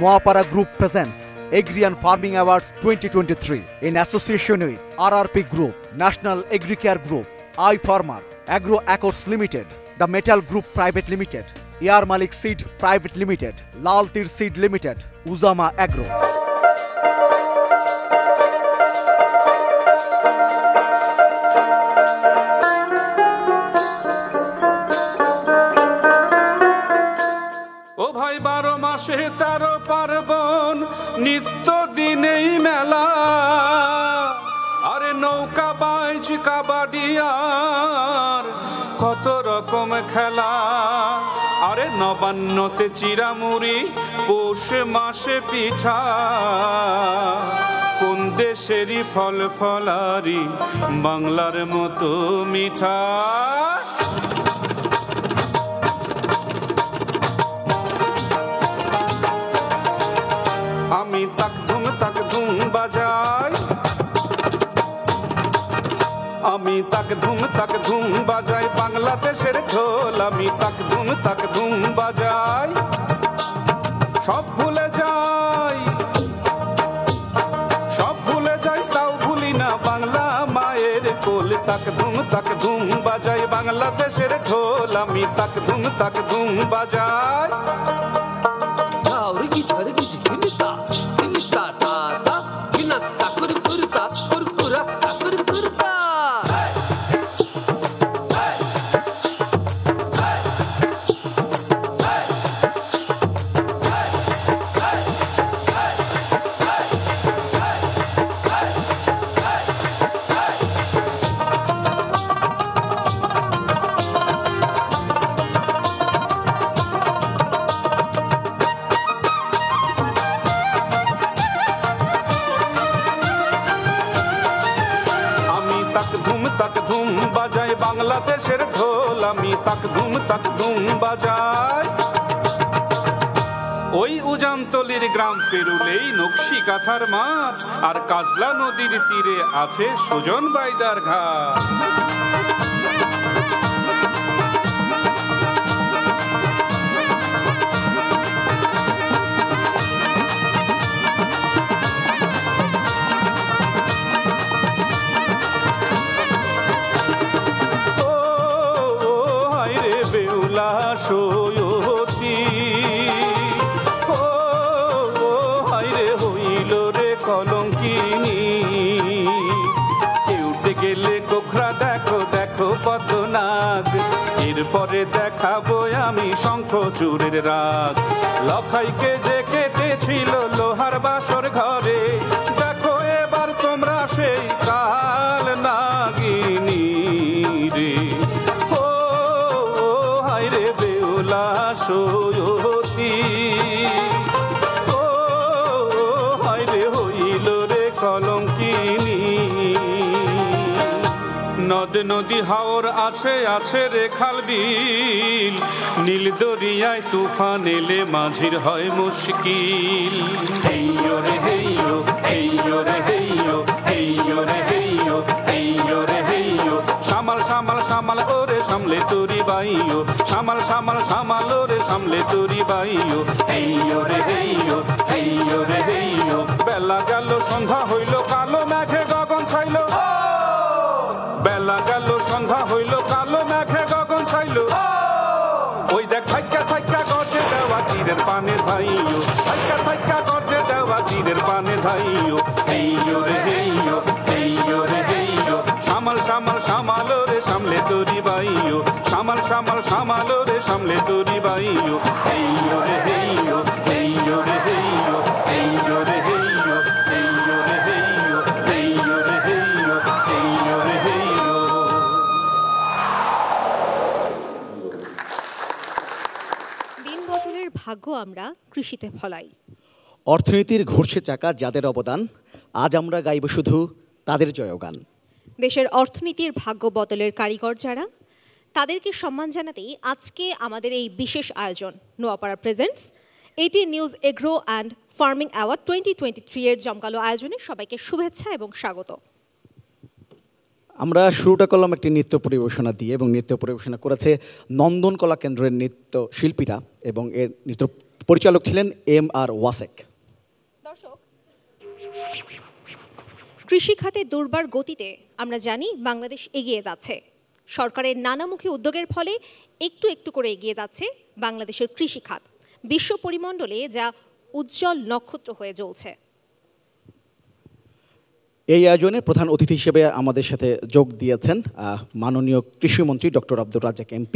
Noapara Group presents Agri and Farming Awards 2023 in association with RRP Group, National Agricare Group, iFarmer, Agro Accords Limited, The Metal Group Private Limited, Air Malik Seed Private Limited, Lal Tir Seed Limited, Uzama Agro. তেরো পার্বণ নিত্য দিনেই মেলা আরে নৌকা বাইচ কাবাডি আর কত রকম খেলা আরে নবান্নতে চিরামুড়ি পৌষ মাসে পিঠা কোন দেশেরই ফল ফলারি বাংলার মতো মিঠা আমি তাক ধুম বাজাই আমি তাক ধুম বাজাই বাংলাদেশের ঢোল আমি তাক ধুম বাজাই সব ভুলে যাই তাও ভুলি না বাংলা মায়ের কোল তাক ধুম বাজাই বাংলাদেশের ঢোল আমি তাক ধুম বাজাই বাংলাদেশের ঢোল আমি তাক ধুম বাজাই ওই উজানতলির গ্রাম পেরুলেই নকশি কাঁথার মাঠ আর কাজলা নদীর তীরে আছে সুজন বাইদার ঘাট সয়তি ও হায়রে হইল রে কলঙ্কিনী উঠে গেলে কোখরা দেখো পদ্মনাগ এরপরে দেখাবো আমি শঙ্খচূড়ের রাগ লখাইকে যে কেটেছিল লোহার বাসর ঘরে দেখো এবার তোমরা সেই কাল নাগিনী রে সয়তি ও হায়রে হইল রে কলঙ্কিনী নদ নদী হাওর আছে রে খাল বিল নীল দরিয়ায় তুফান এলে মাঝির হয় মুশকিল হেইয়ো রে হেইয়ো হেইয়ো রে হেইয়ো হেইয়ো রে হেইয়ো হেইয়ো রে হেইয়ো সামাল ওরে সামলে তোরি বাইও সামাল ওরে সামলে তোরি বাইও হেইয়ো রে হেইয়ো হেইয়ো রে হেইয়ো বেলা গেল সন্ধ্যা হইল কালো মেঘে গগন ছাইল বেলা গেল সন্ধ্যা হইল কালো মেঘে গগন ছাইল ওই দেখ থাইকা গর্জে দেওয়া তীরের পানে ধাইও থাইকা গর্জে দেওয়া তীরের পানে ধাইও হেইয়ো রে হেইয়ো হেইয়ো রে হেইয়ো সামাল রে সামলে তোরি বাইও সামাল রে সামলে তোরি বাইও হেইয়ো রে হেইয়ো হেইয়ো রে হেইয়ো হেইয়ো রে হেইয়ো হেইয়ো রে হেইয়ো হেইয়ো রে হেইয়ো হেইয়ো রে হেইয়ো দিন বদলের ভাগ্য আমরা কৃষিতে ফলাই অর্থনীতির ঘুরছে চাকা যাদের অবদান আজ আমরা গাইব শুধু তাদের জয়গান দেশের অর্থনীতির ভাগ্য বদলের কারিগর যারা তাদেরকে সম্মান জানাতেই আজকে আমাদের এই বিশেষ আয়োজন Noapara presents 18 news agro and farming award 2023 এর জমকালো আয়োজনে সবাইকে শুভেচ্ছা এবং স্বাগত। আমরা শুরুটা করলাম একটি নৃত্য পরিবেশনা দিয়ে এবং নৃত্য পরিবেশনা করেছে নন্দন কলা কেন্দ্রের নৃত্য শিল্পীরা এবং এর নৃত্য পরিচালক ছিলেন MR ওয়াসেক। দর্শক, কৃষি খাতে দুর্বার গতিতে আমরা জানি বাংলাদেশ এগিয়ে যাচ্ছে। সরকারের নানামুখী উদ্যোগের ফলে একটু একটু করে এগিয়ে যাচ্ছে বাংলাদেশের কৃষি খাত, বিশ্ব পরিমণ্ডলে যা উজ্জ্বল নক্ষত্র হয়ে জ্বলছে। এই আয়োজনে প্রধান অতিথি হিসেবে আমাদের সাথে যোগ দিয়েছেন মাননীয় কৃষিমন্ত্রী ডক্টর আব্দুর রাজ্জাক MP।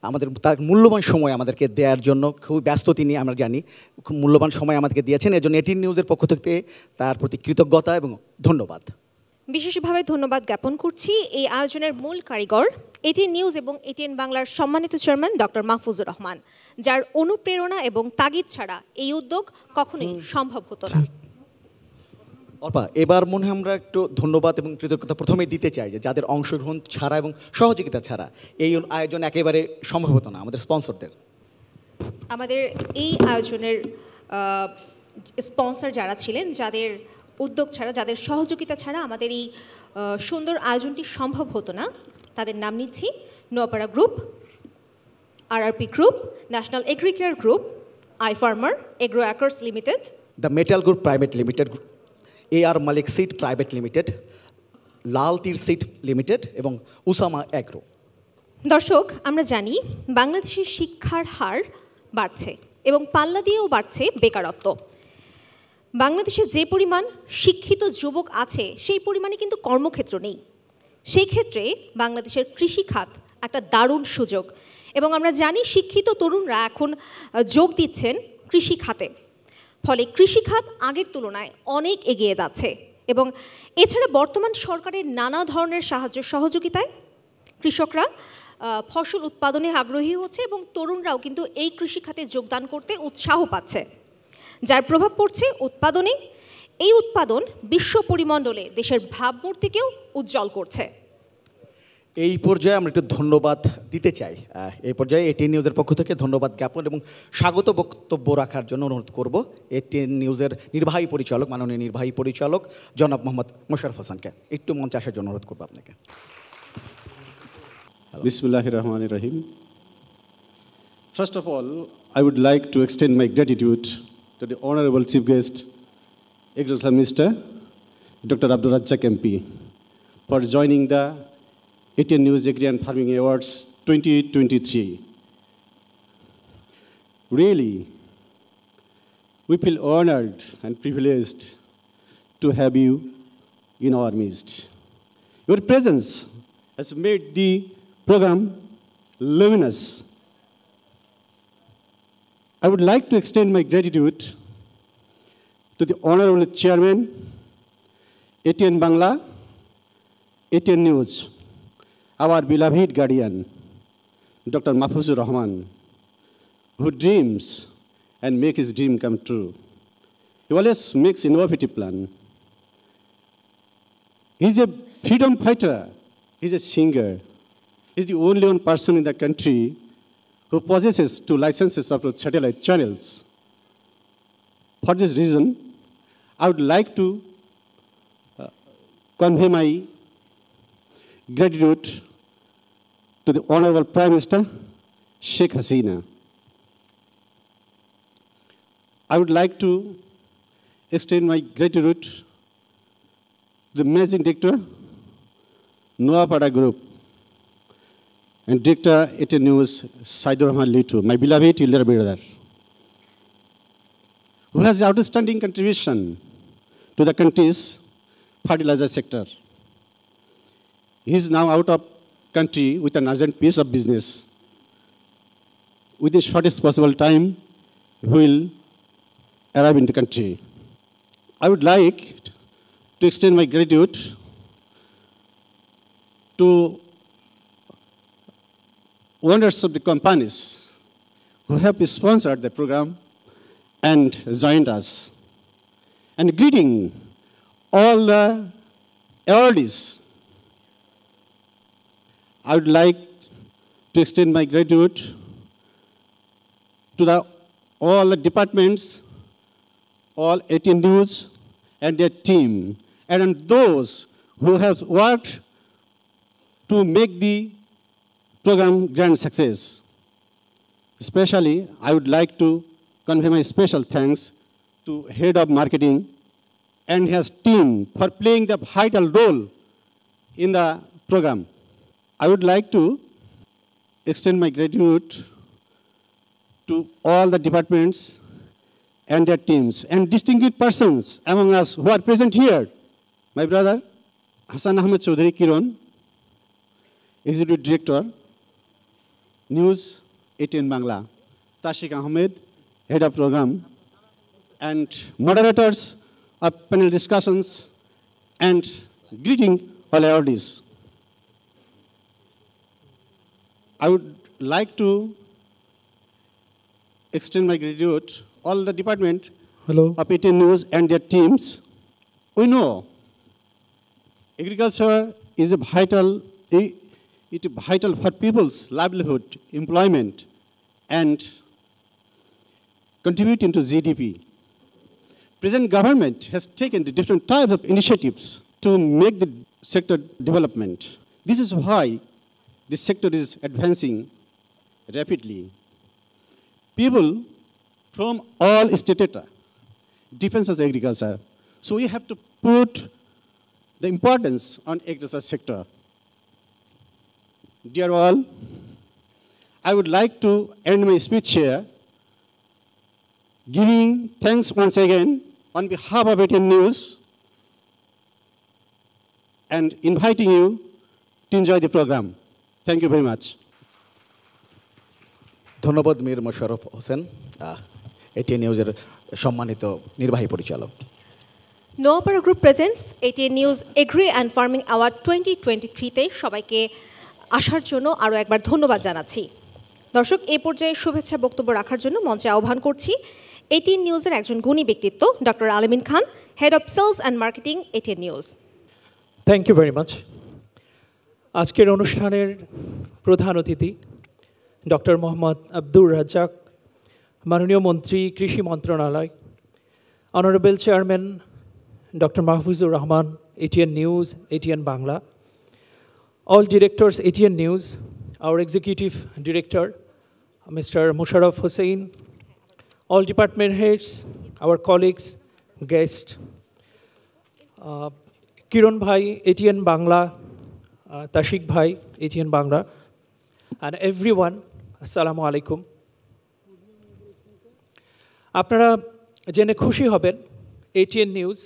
আমাদের তার মূল্যবান সময় আমাদেরকে দেওয়ার জন্য খুবই ব্যস্ত তিনি, আমরা জানি, খুব মূল্যবান সময় আমাদেরকে দিয়েছেন। এর জন্য এটিএন নিউজের পক্ষ থেকে তার প্রতি কৃতজ্ঞতা এবং ধন্যবাদ। বিশেষভাবে ধন্যবাদ জ্ঞাপন করছি এই আয়োজনের মূল কারিগর এটিএন নিউজ এবং এটিএন বাংলার সম্মানিত চেয়ারম্যান ডক্টর মাহফুজুর রহমান, যার অনুপ্রেরণা এবং তাগিদ ছাড়া এই উদ্যোগ কখনোই সম্ভব হতো না। অর্পা, এবার মনে হয় আমরা একটু ধন্যবাদ এবং কৃতজ্ঞতা প্রথমেই দিতে চাই যে যাদের অংশগ্রহণ ছাড়া এবং সহযোগিতা ছাড়া এই আয়োজন একেবারে সম্ভব হতো না, আমাদের স্পন্সরদের। আমাদের এই আয়োজনের স্পন্সর যারা ছিলেন, যাদের উদ্যোগ ছাড়া, যাদের সহযোগিতা ছাড়া আমাদের এই সুন্দর আয়োজনটি সম্ভব হতো না, তাদের নাম নিচ্ছি: Noapara group, RRP group, national agricare group, I farmer agro acres limited, the metal group private limited, AR Malik seed private limited, Lal Teer seed limited এবং উসামা অ্যাগ্রো। দর্শক, আমরা জানি বাংলাদেশের শিক্ষার হার বাড়ছে এবং পাল্লা দিয়েও বাড়ছে বেকারত্ব। বাংলাদেশে যে পরিমাণ শিক্ষিত যুবক আছে সেই পরিমাণে কিন্তু কর্মক্ষেত্র নেই। সেই ক্ষেত্রে বাংলাদেশের কৃষি খাত একটা দারুণ সুযোগ এবং আমরা জানি শিক্ষিত তরুণরা এখন যোগ দিচ্ছেন কৃষি খাতে। ফলে কৃষি খাত আগের তুলনায় অনেক এগিয়ে যাচ্ছে এবং এছাড়া বর্তমান সরকারের নানা ধরনের সাহায্য সহযোগিতায় কৃষকরা ফসল উৎপাদনে আগ্রহী হচ্ছে এবং তরুণরাও কিন্তু এই কৃষি খাতে যোগদান করতে উৎসাহ পাচ্ছে, যার প্রভাব পড়ছে উৎপাদনে। এই উৎপাদন বিশ্ব পরিমণ্ডলে দেশের ভাবমূর্তিকেও উজ্জ্বল করছে। এই পর্যায়ে আমরা একটু ধন্যবাদ দিতে চাই। এই পর্যায়ে এটিএন নিউজের পক্ষ থেকে ধন্যবাদ জ্ঞাপন এবং স্বাগত বক্তব্য রাখার জন্য অনুরোধ করব এটিএন নিউজের নির্বাহী পরিচালক, মাননীয় নির্বাহী পরিচালক জনাব মোহাম্মদ মোশাররফ হোসেনকে। একটু মঞ্চে আসার জন্য অনুরোধ করবো আপনাকে। Bismillahir Rahmanir Rahim. First of all, I would like to extend my gratitude to the Honorable Chief Guest, Agriculture Minister, Dr. Abdul Razzaq MP, for joining the ATN News Agri and Farming Awards 2023. Really, we feel honored and privileged to have you in our midst. Your presence has made the program luminous. I would like to extend my gratitude to the Honorable Chairman, ATN Bangla, ATN News, our beloved guardian, Dr. Mahfuzur Rahman, who dreams and makes his dream come true. He always makes innovative plan. He's a freedom fighter. He's a singer. He's the only one person in the country who possesses 2 licenses of satellite channels. For this reason, I would like to convey my gratitude to the Honorable Prime Minister, Sheikh Hasina. I would like to extend my gratitude to the Managing Director, Noapada Group, and Director ATN News, Saidur Rahman Litu, my beloved elder brother, who has outstanding contribution to the country's fertilizer sector. He is now out of country with an urgent piece of business. Within the shortest possible time, he will arrive in the country. I would like to extend my gratitude to owners of the companies who have sponsored the program and joined us. And greeting all the awardees. I would like to extend my gratitude to all the departments, all ATN News and their team, and those who have worked to make the program grand success. Especially, I would like to convey my special thanks to Head of Marketing and his team for playing the vital role in the program. I would like to extend my gratitude to all the departments and their teams and distinguished persons among us who are present here. My brother, Hassan Ahmed Chaudhary Kiran, Executive Director, News 18 Bangla, Tashik Ahmed, Head of Program, and moderators of panel discussions, and greeting all attendees. I would like to extend my gratitude all the department of 18 News and their teams. We know agriculture is vital for people's livelihood, employment, and contributing to GDP. Present government has taken the different types of initiatives to make the sector development. This is why this sector is advancing rapidly. People from all strata depends on agriculture. So we have to put the importance on agriculture sector. Dear all, I would like to end my speech here, giving thanks once again on behalf of 18 News and inviting you to enjoy the program. Thank you very much. ধন্যবাদ Mir Mosharraf Hossain, ATN নিউজের সম্মানিত নির্বাহী পরিচালক। Noapara group presents ATN news agri and farming award 2023-তে সবাইকে আসার জন্য আরও একবার ধন্যবাদ জানাচ্ছি। দর্শক, এই পর্যায়ে শুভেচ্ছা বক্তব্য রাখার জন্য মঞ্চে আহ্বান করছি এটিএন নিউজের একজন গুণী ব্যক্তিত্ব doctor Almin Khan, head of sales and marketing, ATN news. Thank you very much. আজকের অনুষ্ঠানের প্রধান অতিথি ডক্টর মোহাম্মদ আব্দুর রাজ্জাক, মাননীয় মন্ত্রী, কৃষি মন্ত্রণালয়, honourable chairman doctor Mahfuzur Rahman, ATN news, ATN Bangla, all directors, ATN News, our executive director, Mr. Musharraf Hussain, all department heads, our colleagues, guests, Kiran Bhai, ATN Bangla, Tashik Bhai, ATN Bangla, and everyone, Assalamu alaikum. আপনারা জেনে খুশি হবেন ATN News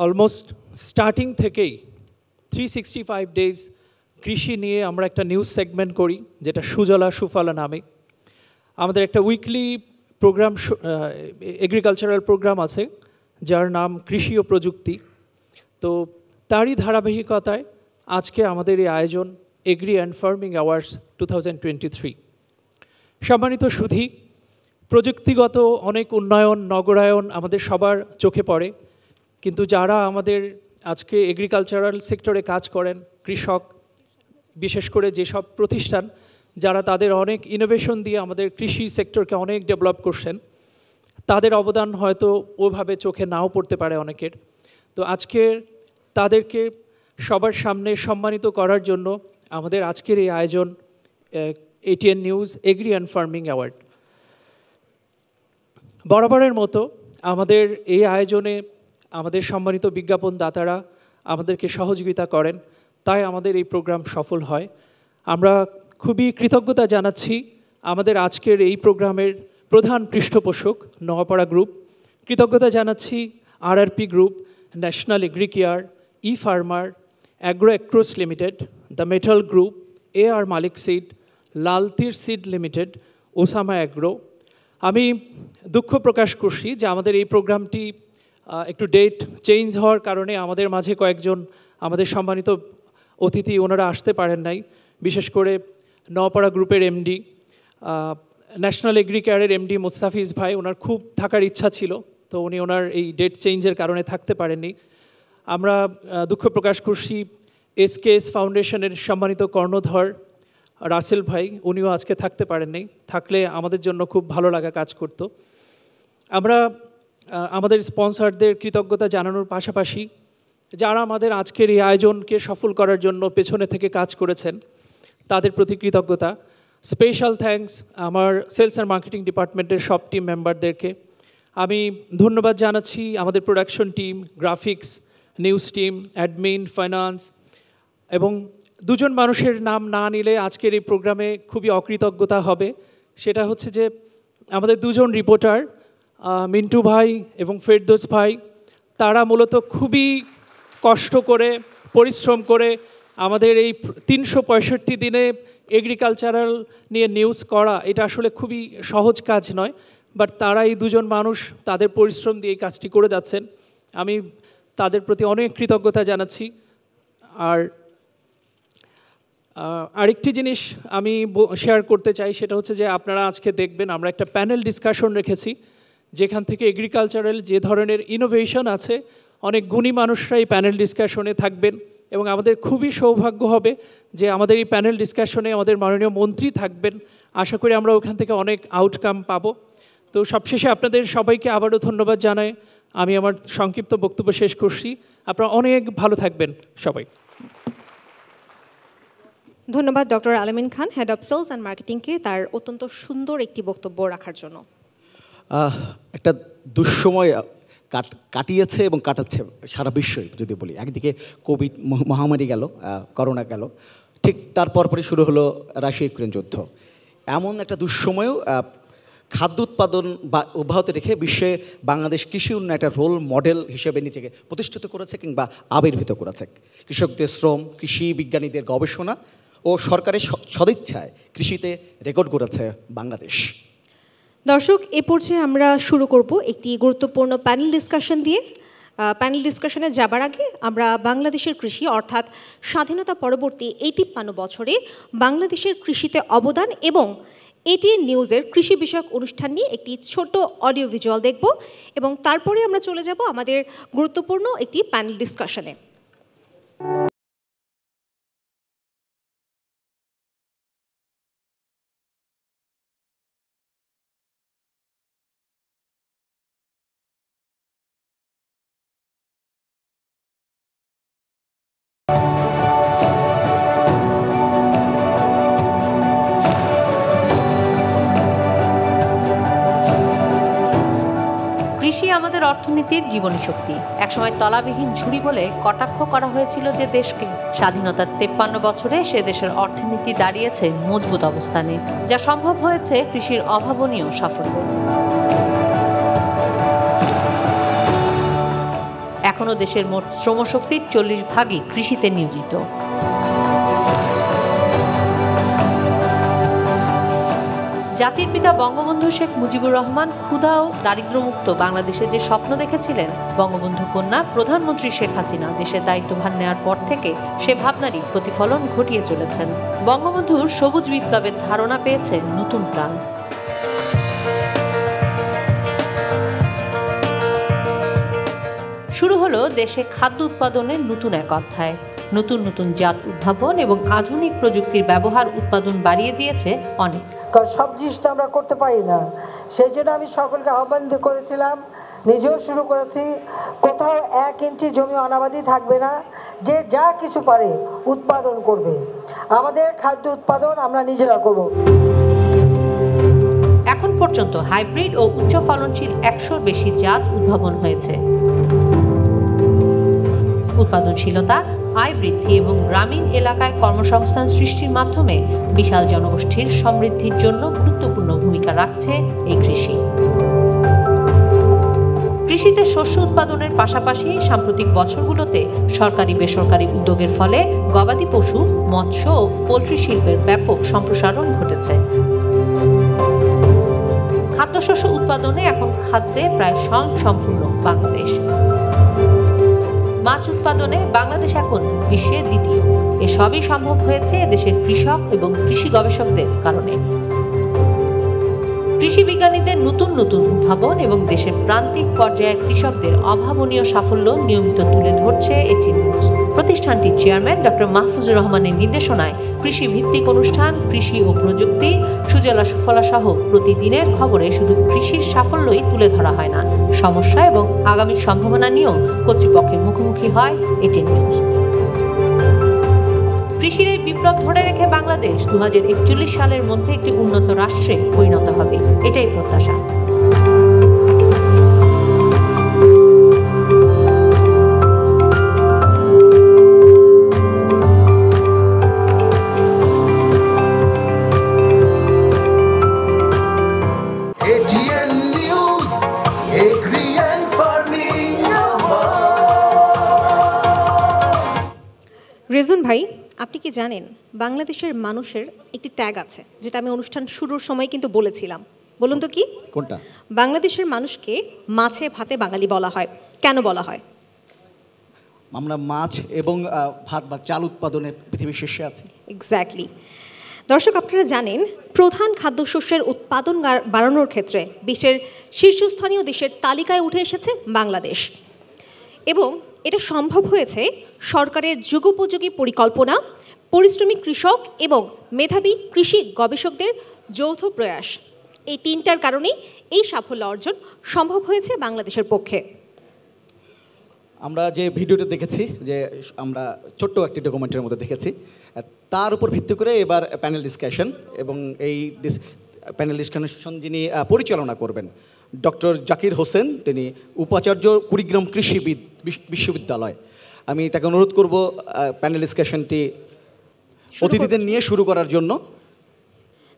almost starting থেকেই 365 days কৃষি নিয়ে আমরা একটা news segment করি, যেটা সুজলা সুফলা নামে। আমাদের একটা উইকলি প্রোগ্রাম, এগ্রিকালচারাল প্রোগ্রাম আছে যার নাম কৃষি ও প্রযুক্তি। তো তারই ধারাবাহিকতায় আজকে আমাদের এই আয়োজন এগ্রি অ্যান্ড ফার্মিং অ্যাওয়ার্ডস 2023। সম্মানিত সুধী, প্রযুক্তিগত অনেক উন্নয়ন, নগরায়ন আমাদের সবার চোখে পড়ে, কিন্তু যারা আমাদের আজকে এগ্রিকালচারাল সেক্টরে কাজ করেন, কৃষক, বিশেষ করে যেসব প্রতিষ্ঠান যারা তাদের অনেক ইনোভেশন দিয়ে আমাদের কৃষি সেক্টরকে অনেক ডেভেলপ করছেন, তাদের অবদান হয়তো ওভাবে চোখে নাও পড়তে পারে অনেকের। তো আজকে তাদেরকে সবার সামনে সম্মানিত করার জন্য আমাদের আজকের এই আয়োজন ATN news agri and farming award. বরাবরের মতো আমাদের এই আয়োজনে আমাদের সম্মানিত বিজ্ঞাপন দাতারা আমাদেরকে সহযোগিতা করেন, তাই আমাদের এই প্রোগ্রাম সফল হয়। আমরা খুবই কৃতজ্ঞতা জানাচ্ছি আমাদের আজকের এই প্রোগ্রামের প্রধান পৃষ্ঠপোষক নোয়াপাড়া গ্রুপ, কৃতজ্ঞতা জানাচ্ছি RRP group, national Agricare, E farmer, agro across limited, the metal group, AR Malik seed, লালতির seed limited, Osama agro. আমি দুঃখ প্রকাশ করছি যে আমাদের এই প্রোগ্রামটি একটু ডেট চেঞ্জ হওয়ার কারণে আমাদের মাঝে কয়েকজন আমাদের সম্মানিত অতিথি ওনারা আসতে পারেন নাই। বিশেষ করে নোয়াপাড়া গ্রুপের এমডি, ন্যাশনাল এগ্রিকেয়ারের এমডি মুস্তাফিজ ভাই, ওনার খুব থাকার ইচ্ছা ছিল, তো উনি ওনার এই ডেট চেঞ্জের কারণে থাকতে পারেননি। আমরা দুঃখ প্রকাশ করছি SKS ফাউন্ডেশনের সম্মানিত কর্ণধর রাসেল ভাই, উনিও আজকে থাকতে পারেননি, থাকলে আমাদের জন্য খুব ভালো লাগা কাজ করত। আমরা আমাদের স্পন্সরদের কৃতজ্ঞতা জানানোর পাশাপাশি যারা আমাদের আজকের এই আয়োজনকে সফল করার জন্য পেছনে থেকে কাজ করেছেন তাদের প্রতি কৃতজ্ঞতা। স্পেশাল থ্যাঙ্কস আমার সেলস অ্যান্ড মার্কেটিং ডিপার্টমেন্টের সব টিম মেম্বারদেরকে। আমি ধন্যবাদ জানাচ্ছি আমাদের production team, graphics, news team, admin, finance, এবং দুজন মানুষের নাম না নিলে আজকের এই প্রোগ্রামে খুবই অকৃতজ্ঞতা হবে। সেটা হচ্ছে যে আমাদের দুজন রিপোর্টার মিন্টু ভাই এবং ফেরদৌস ভাই, তারা মূলত খুবই কষ্ট করে পরিশ্রম করে আমাদের এই 365 দিনে এগ্রিকালচারাল নিয়ে নিউজ করা, এটা আসলে খুবই সহজ কাজ নয়, বাট তারা এই দুজন মানুষ তাদের পরিশ্রম দিয়ে এই কাজটি করে যাচ্ছেন। আমি তাদের প্রতি অনেক কৃতজ্ঞতা জানাচ্ছি। আর আরেকটি জিনিস আমি শেয়ার করতে চাই, সেটা হচ্ছে যে আপনারা আজকে দেখবেন আমরা একটা প্যানেল ডিসকাশন রেখেছি, যেখান থেকে এগ্রিকালচারাল যে ধরনের ইনোভেশন আছে অনেক গুণী মানুষরা এই প্যানেল ডিসকাশনে থাকবেন, এবং আমাদের খুবই সৌভাগ্য হবে যে আমাদের এই প্যানেল ডিসকাশনে আমাদের মাননীয় মন্ত্রী থাকবেন। আশা করি আমরা ওখান থেকে অনেক আউটকাম পাবো। তো সবশেষে আপনাদের সবাইকে আবারও ধন্যবাদ জানাই। আমি আমার সংক্ষিপ্ত বক্তব্য শেষ করছি। আপনারা অনেক ভালো থাকবেন সবাই। ধন্যবাদ ডক্টর আলামিন খান, হেড অফ সেলস অ্যান্ড মার্কেটিংকে তার অত্যন্ত সুন্দর একটি বক্তব্য রাখার জন্য। একটা দুঃসময় কাটিয়েছে এবং কাটাচ্ছে সারা বিশ্বই যদি বলি। একদিকে কোভিড মহামারী গেল, করোনা গেল, ঠিক তার পরপরই শুরু হলো রাশিয়া ইউক্রেন যুদ্ধ। এমন একটা দুঃসময়েও খাদ্য উৎপাদন অব্যাহত রেখে বিশ্বে বাংলাদেশ কৃষি উন্নয়ন একটা রোল মডেল হিসেবে নিজেকে প্রতিষ্ঠিত করেছে কিংবা আবির্ভূত করেছে। কৃষকদের শ্রম, কৃষি বিজ্ঞানীদের গবেষণা ও সরকারের সদিচ্ছায় কৃষিতে রেকর্ড করেছে বাংলাদেশ। দর্শক, এ পর্যায়ে আমরা শুরু করব একটি গুরুত্বপূর্ণ প্যানেল ডিসকাশন দিয়ে। প্যানেল ডিসকাশনে যাবার আগে আমরা বাংলাদেশের কৃষি অর্থাৎ স্বাধীনতা পরবর্তী এই 53 বছরে বাংলাদেশের কৃষিতে অবদান এবং এটিএন নিউজের কৃষি বিষয়ক অনুষ্ঠান নিয়ে একটি ছোট অডিও ভিজুয়াল দেখব, এবং তারপরে আমরা চলে যাব আমাদের গুরুত্বপূর্ণ একটি প্যানেল ডিসকাশনে। কৃষি আমাদের অর্থনীতির জীবনী শক্তি। একসময় তলাবিহীন ঝুড়ি বলে কটাক্ষ করা হয়েছিল যে দেশকে। স্বাধীনতার 53 বছরে সে দেশের অর্থনীতি দাঁড়িয়েছে মজবুত অবস্থানে, যা সম্ভব হয়েছে কৃষির অভাবনীয় সাফল্য। এখনো দেশের মোট শ্রমশক্তির 40% কৃষিতে নিয়োজিত। জাতির পিতা বঙ্গবন্ধু শেখ মুজিবুর রহমান ক্ষুধা ও দারিদ্র্যমুক্ত বাংলাদেশের যে স্বপ্ন দেখেছিলেন, বঙ্গবন্ধু কন্যা প্রধানমন্ত্রী শেখ হাসিনা দেশের দায়িত্বভার নেওয়ার পর থেকে সে ভাবনারই প্রতিফলন ঘটিয়ে চলেছেন। বঙ্গবন্ধুর সবুজ বিপ্লবের ধারণা পেয়েছে নতুন প্রাণ। শুরু হলো দেশে খাদ্য উৎপাদনের নতুন এক অধ্যায়। নতুন নতুন জাত উদ্ভাবন এবং আধুনিক প্রযুক্তির ব্যবহার উৎপাদন বাড়িয়ে দিয়েছে অনেক। কারণ সব জিনিসটা আমরা করতে পারি না, সেই জন্য আমি সকলকে আহ্বান করেছিলাম, নিজেও শুরু করেছি, কোথাও 1 ইঞ্চি জমি অনাবাদি থাকবে না, যে যা কিছু পারে উৎপাদন করবে। আমাদের খাদ্য উৎপাদন আমরা নিজেরা করব। এখন পর্যন্ত হাইব্রিড ও উচ্চ ফলনশীল 100-র বেশি জাত উদ্ভাবন হয়েছে। উৎপাদনশীলতা, আয় বৃদ্ধি এবং গ্রামীণ এলাকায় কর্মসংস্থান সৃষ্টির মাধ্যমে বিশাল জনগোষ্ঠীর সমৃদ্ধির জন্য গুরুত্বপূর্ণ ভূমিকা রাখছে এই কৃষি। কৃষিতে শস্য উৎপাদনের পাশাপাশি সাম্প্রতিক বছরগুলোতে সরকারি বেসরকারি উদ্যোগের ফলে গবাদি পশু, মৎস্য ও পোল্ট্রি শিল্পের ব্যাপক সম্প্রসারণ ঘটেছে। খাদ্যশস্য উৎপাদনে এখন খাদ্যে প্রায় স্বয়ংসম্পূর্ণ বাংলাদেশ। মাছ উৎপাদনে বাংলাদেশ এখন বিশ্বের দ্বিতীয়। এসবই সম্ভব হয়েছে দেশের কৃষক এবং কৃষি গবেষকদের কারণে। কৃষি বিজ্ঞানীদের নতুন নতুন উদ্ভাবন এবং দেশের প্রান্তিক পর্যায়ের কৃষকদের অভাবনীয় সাফল্য নিয়মিত তুলে ধরছে এটিএন নিউজ। প্রতিষ্ঠানটির চেয়ারম্যান ডক্টর মাহফুজুর রহমানের নির্দেশনায় কৃষি ভিত্তিক অনুষ্ঠান, কৃষি ও প্রযুক্তি, সুজলা সুফলা সহ প্রতিদিনের খবরে শুধু কৃষির সাফল্যই তুলে ধরা হয় না, সমস্যা এবং আগামী সম্ভাবনা নিয়েও কর্তৃপক্ষের মুখোমুখি হয় এটিএন নিউজ। কৃষির এই বিপ্লব ধরে রেখে বাংলাদেশ 2041 সালের মধ্যে একটি উন্নত রাষ্ট্রে পরিণত হবে, এটাই প্রত্যাশা। রেজন ভাই, আপনি কি জানেন বাংলাদেশের মানুষের একটি ট্যাগ আছে, যেটা আমি অনুষ্ঠান শুরুর সময় কিন্তু বলেছিলাম। বলুন তো কি? কোনটা? বাংলাদেশের মানুষকে মাছে ভাতে বাঙালি বলা হয়। কেন বলা হয়? আমরা মাছ এবং ভাত বা চাল উৎপাদনে পৃথিবীর শীর্ষে আছি। এক্স্যাক্টলি। দর্শক, আপনারা জানেন প্রধান খাদ্যশস্যের উৎপাদন বাড়ানোর ক্ষেত্রে বিশ্বের শীর্ষস্থানীয় দেশের তালিকায় উঠে এসেছে বাংলাদেশ, এবং এটা সম্ভব হয়েছে সরকারের যুগোপযোগী পরিকল্পনা, পরিশ্রমী কৃষক এবং মেধাবী কৃষি গবেষকদের যৌথ প্রয়াস। এই তিনটার কারণেই এই সাফল্য অর্জন সম্ভব হয়েছে বাংলাদেশের পক্ষে। আমরা যে ভিডিওটা দেখেছি, যে আমরা ছোট্ট একটি ডকুমেন্টের মধ্যে দেখেছি, তার উপর ভিত্তি করে এবার প্যানেল ডিসকাশন, এবং এই প্যানেল ডিসকাশন যিনি পরিচালনা করবেন ডক্টর জাকির হোসেন, তিনি উপাচার্য কুড়িগ্রাম কৃষি বিশ্ববিদ্যালয়। আমি তাকে অনুরোধ করব প্যানেল ডিসকাশনটি অতিথিদের নিয়ে শুরু করার জন্য।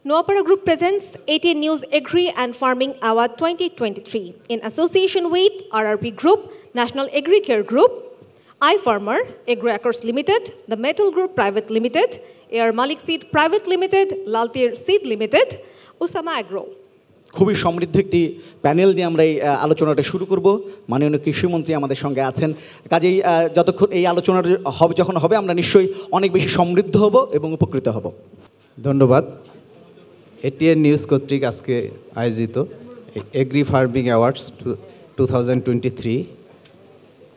Noapara Group presents ATN News Agri and Farming Award 2023 in association with RRP Group, National Agri-Care Group, iFarmer, Agri-Acres Limited, The Metal Group Private Limited, Air Malik Seed Private Limited, Laltir Seed Limited, Usama Agro. খুবই সমৃদ্ধ একটি panel দিয়ে আমরা এই আলোচনাটা শুরু করব। মাননীয় কৃষিমন্ত্রী আমাদের সঙ্গে আছেন, কাজেই যতক্ষণ এই আলোচনাটা যখন হবে আমরা নিশ্চয়ই অনেক বেশি সমৃদ্ধ হব এবং উপকৃত হব। ধন্যবাদ। এটিএন নিউজ কর্তৃক আজকে আয়োজিত এগ্রি ফার্মিং অ্যাওয়ার্ডস 2023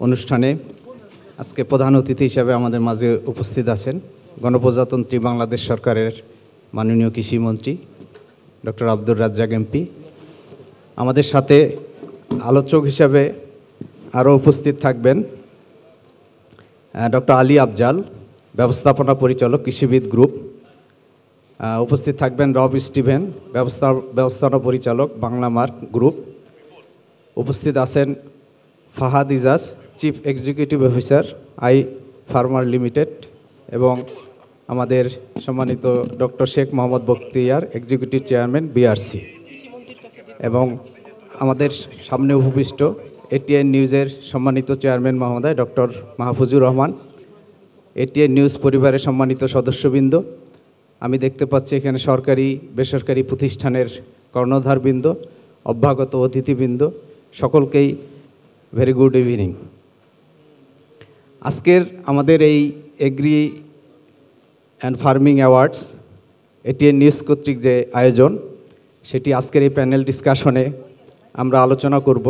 অনুষ্ঠানে আজকে প্রধান অতিথি হিসাবে আমাদের মাঝে উপস্থিত আছেন গণপ্রজাতন্ত্রী বাংলাদেশ সরকারের মাননীয় কৃষিমন্ত্রী ডক্টর আব্দুর রাজ্জাক এমপি। আমাদের সাথে আলোচক হিসাবে আরও উপস্থিত থাকবেন ডক্টর আলী আফজাল, ব্যবস্থাপনা পরিচালক কৃষিবিদ গ্রুপ। উপস্থিত থাকবেন রব স্টিভেন, ব্যবস্থাপনা পরিচালক বাংলা মার্ক গ্রুপ। উপস্থিত আছেন Fahad Ijaz, chief executive officer iFarmer limited, এবং আমাদের সম্মানিত doctor Sheikh Mohammad Bakhtiyar, executive chairman BRC, এবং আমাদের সামনে উপবিষ্ট এটিএন নিউজের সম্মানিত চেয়ারম্যান মহোদয় doctor Mahfuzur Rahman, ATN news পরিবারের সম্মানিত সদস্যবৃন্দ। আমি দেখতে পাচ্ছি এখানে সরকারি বেসরকারি প্রতিষ্ঠানের কর্ণধারবৃন্দ, অভ্যাগত অতিথিবৃন্দ, সকলকেই ভেরি গুড ইভিনিং। আজকের আমাদের এই agri and farming awards ATN news কর্তৃক যে আয়োজন, সেটি আজকের এই প্যানেল ডিসকাশনে আমরা আলোচনা করব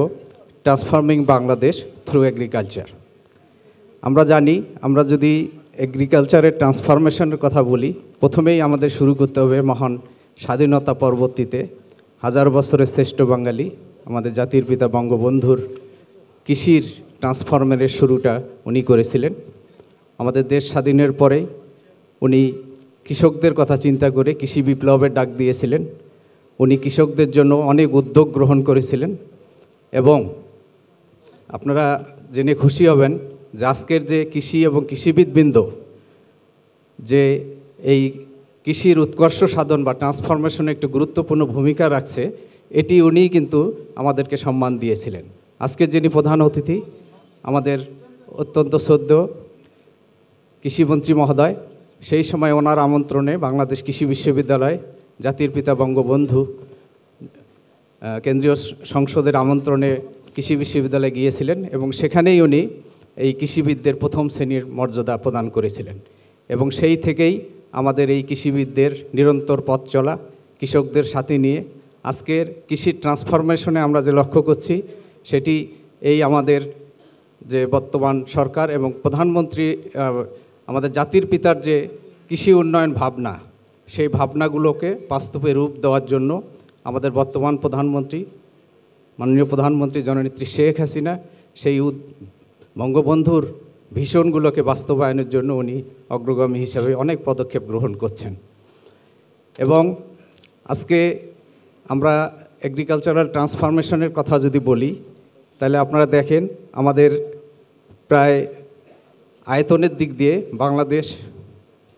ট্রান্সফর্মিং বাংলাদেশ থ্রু এগ্রিকালচার। আমরা জানি, আমরা যদি এগ্রিকালচারের ট্রান্সফরমেশনের কথা বলি, প্রথমেই আমাদের শুরু করতে হবে মহান স্বাধীনতা পরবর্তীতে হাজার বছরের শ্রেষ্ঠ বাঙালি আমাদের জাতির পিতা বঙ্গবন্ধুর কৃষির ট্রান্সফরমেশনের শুরুটা উনি করেছিলেন। আমাদের দেশ স্বাধীনের পরেই উনি কৃষকদের কথা চিন্তা করে কৃষি বিপ্লবের ডাক দিয়েছিলেন। উনি কৃষকদের জন্য অনেক উদ্যোগ গ্রহণ করেছিলেন, এবং আপনারা জেনে খুশি হবেন যে আজকের যে কৃষি এবং কৃষিবিদবৃন্দ যে এই কৃষির উৎকর্ষ সাধন বা ট্রান্সফরমেশনে একটি গুরুত্বপূর্ণ ভূমিকা রাখছে, এটি উনিই কিন্তু আমাদেরকে সম্মান দিয়েছিলেন। আজকের যিনি প্রধান অতিথি, আমাদের অত্যন্ত শ্রদ্ধেয় কৃষিমন্ত্রী মহোদয়, সেই সময় ওনার আমন্ত্রণে বাংলাদেশ কৃষি বিশ্ববিদ্যালয় জাতির পিতা বঙ্গবন্ধু কেন্দ্রীয় সংসদের আমন্ত্রণে কৃষি বিশ্ববিদ্যালয়ে গিয়েছিলেন, এবং সেখানেই উনি এই কৃষিবিদদের প্রথম শ্রেণীর মর্যাদা প্রদান করেছিলেন। এবং সেই থেকেই আমাদের এই কৃষিবিদদের নিরন্তর পথ চলা, কৃষকদের সাথে নিয়ে আজকের কৃষির ট্রান্সফরমেশনে আমরা যে লক্ষ্য করছি, সেটি এই আমাদের যে বর্তমান সরকার এবং প্রধানমন্ত্রী আমাদের জাতির পিতার যে কৃষি উন্নয়ন ভাবনা, সেই ভাবনাগুলোকে বাস্তবে রূপ দেওয়ার জন্য আমাদের বর্তমান প্রধানমন্ত্রী মাননীয় প্রধানমন্ত্রী জননেত্রী শেখ হাসিনা সেই বঙ্গবন্ধুর ভিশনগুলোকে বাস্তবায়নের জন্য উনি অগ্রগামী হিসাবে অনেক পদক্ষেপ গ্রহণ করছেন। এবং আজকে আমরা এগ্রিকালচারাল ট্রান্সফরমেশনের কথা যদি বলি, তাহলে আপনারা দেখেন আমাদের প্রায় আয়তনের দিক দিয়ে বাংলাদেশ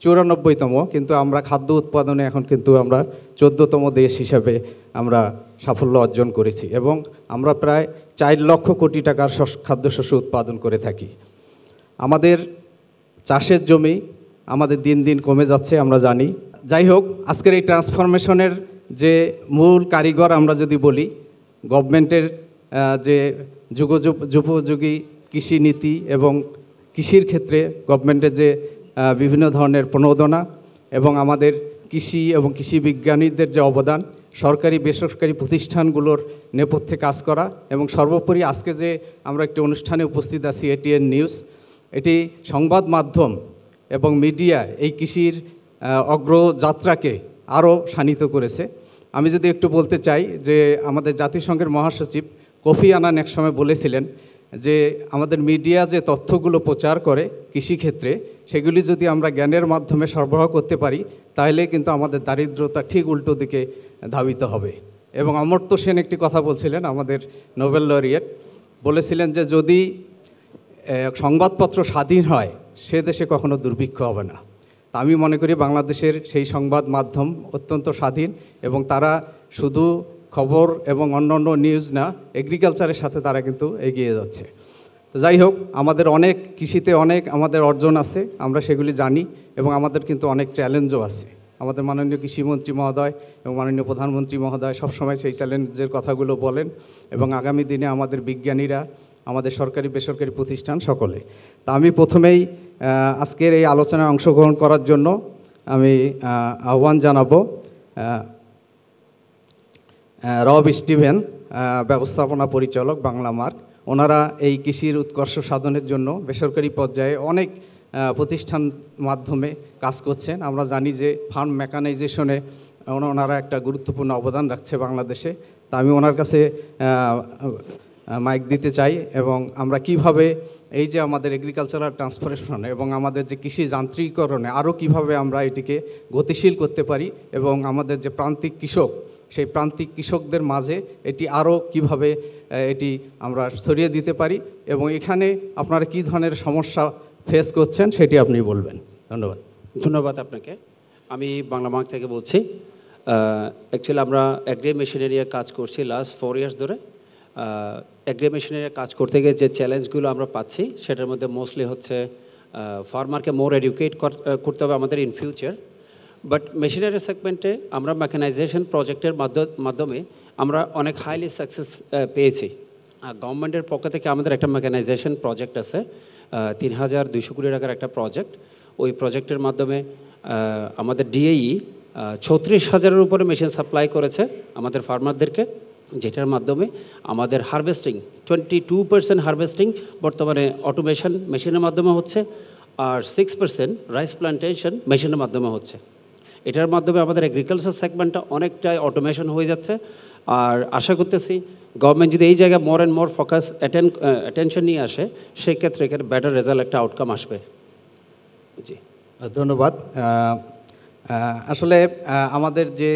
94তম, কিন্তু আমরা খাদ্য উৎপাদনে এখন কিন্তু আমরা 14তম দেশ হিসাবে আমরা সাফল্য অর্জন করেছি এবং আমরা প্রায় 4 লক্ষ কোটি টাকার খাদ্যশস্য উৎপাদন করে থাকি। আমাদের চাষের জমি আমাদের দিন দিন কমে যাচ্ছে আমরা জানি। যাই হোক, আজকের এই ট্রান্সফরমেশনের যে মূল কারিগর আমরা যদি বলি, গভর্নমেন্টের যে যুগোপযোগী কৃষি নীতি এবং কৃষির ক্ষেত্রে গভর্নমেন্টের যে বিভিন্ন ধরনের প্রণোদনা এবং আমাদের কৃষি এবং কৃষি বিজ্ঞানীদের যে অবদান, সরকারি বেসরকারি প্রতিষ্ঠানগুলোর নেপথ্যে কাজ করা এবং সর্বোপরি আজকে যে আমরা একটি অনুষ্ঠানে উপস্থিত আছি এটিএন নিউজ, এটি সংবাদ মাধ্যম এবং মিডিয়া এই কৃষির অগ্রযাত্রাকে আরও শানিত করেছে। আমি যদি একটু বলতে চাই যে আমাদের জাতিসংঘের মহাসচিব কোফি আনান এক সময় বলেছিলেন যে আমাদের মিডিয়া যে তথ্যগুলো প্রচার করে কৃষিক্ষেত্রে, সেগুলি যদি আমরা জ্ঞানের মাধ্যমে সরবরাহ করতে পারি তাহলে কিন্তু আমাদের দারিদ্রতা ঠিক উল্টো দিকে ধাবিত হবে। এবং অমর্ত্য সেন একটি কথা বলছিলেন, আমাদের নোবেল লরিয়েট, বলেছিলেন যে যদি সংবাদপত্র স্বাধীন হয় সে দেশে কখনো দুর্ভিক্ষ হবে না। তা আমি মনে করি বাংলাদেশের সেই সংবাদ মাধ্যম অত্যন্ত স্বাধীন এবং তারা শুধু খবর এবং অন্যান্য নিউজ না, এগ্রিকালচারের সাথে তারা কিন্তু এগিয়ে যাচ্ছে। তো যাই হোক, আমাদের অনেক কৃষিতে অনেক আমাদের অর্জন আছে, আমরা সেগুলি জানি এবং আমাদের কিন্তু অনেক চ্যালেঞ্জও আছে। আমাদের মাননীয় কৃষিমন্ত্রী মহোদয় এবং মাননীয় প্রধানমন্ত্রী মহোদয় সবসময় সেই চ্যালেঞ্জের কথাগুলো বলেন এবং আগামী দিনে আমাদের বিজ্ঞানীরা, আমাদের সরকারি বেসরকারি প্রতিষ্ঠান সকলে। তা আমি প্রথমেই আজকের এই আলোচনায় অংশগ্রহণ করার জন্য আমি আহ্বান জানাবো রব স্টিভেন, ব্যবস্থাপনা পরিচালক বাংলা মার্ক। ওনারা এই কৃষির উৎকর্ষ সাধনের জন্য বেসরকারি পর্যায়ে অনেক প্রতিষ্ঠান মাধ্যমে কাজ করছেন। আমরা জানি যে ফার্ম মেকানাইজেশনে ওনারা একটা গুরুত্বপূর্ণ অবদান রাখছে বাংলাদেশে। তা আমি ওনার কাছে মাইক দিতে চাই এবং আমরা কিভাবে এই যে আমাদের এগ্রিকালচারাল ট্রান্সফরমেশন এবং আমাদের যে কৃষি যান্ত্রিকরণে আরও কিভাবে আমরা এটিকে গতিশীল করতে পারি এবং আমাদের যে প্রান্তিক কৃষক, সেই প্রান্তিক কৃষকদের মাঝে এটি আরও কিভাবে এটি আমরা ছড়িয়ে দিতে পারি এবং এখানে আপনারা কী ধরনের সমস্যা ফেস করছেন সেটি আপনি বলবেন। ধন্যবাদ। ধন্যবাদ আপনাকে। আমি বাংলা মার্ক থেকে বলছি। অ্যাকচুয়ালি আমরা অ্যাগ্রি মেশিনারি কাজ করছি লাস্ট 4 ইয়ার্স ধরে। অ্যাগ্রি মেশিনারি কাজ করতে গিয়ে যে চ্যালেঞ্জগুলো আমরা পাচ্ছি সেটার মধ্যে মোস্টলি হচ্ছে ফার্মারকে মোর এডুকেট করতে হবে আমাদের ইন ফিউচার। বাট মেশিনারি সেগমেন্টে আমরা মেকানাইজেশন প্রজেক্টের মাধ্যমে আমরা অনেক হাইলি সাকসেস পেয়েছি। গভর্নমেন্টের পক্ষ থেকে আমাদের একটা মেকানাইজেশন প্রজেক্ট আছে, ৩,২০০ কোটি টাকার একটা প্রজেক্ট। ওই প্রজেক্টের মাধ্যমে আমাদের ডিএই ৩৬,০০০-এর উপরে মেশিন সাপ্লাই করেছে আমাদের ফার্মারদেরকে, যেটার মাধ্যমে আমাদের হারভেস্টিং 22% হারভেস্টিং বর্তমানে অটোমেশন মেশিনের মাধ্যমে হচ্ছে, আর 6% রাইস প্লান্টেশন মেশিনের মাধ্যমে হচ্ছে। এটার মাধ্যমে আমাদের এগ্রিকালচার সেগমেন্টটা অনেকটাই অটোমেশন হয়ে যাচ্ছে। আর আশা করতেছি গভর্নমেন্ট যদি এই জায়গায় more and more focus attention নিয়ে আসে, সেক্ষেত্রে এখানে বেটার রেজাল্ট একটা আউটকাম আসবে। জি, ধন্যবাদ। আসলে আমাদের যে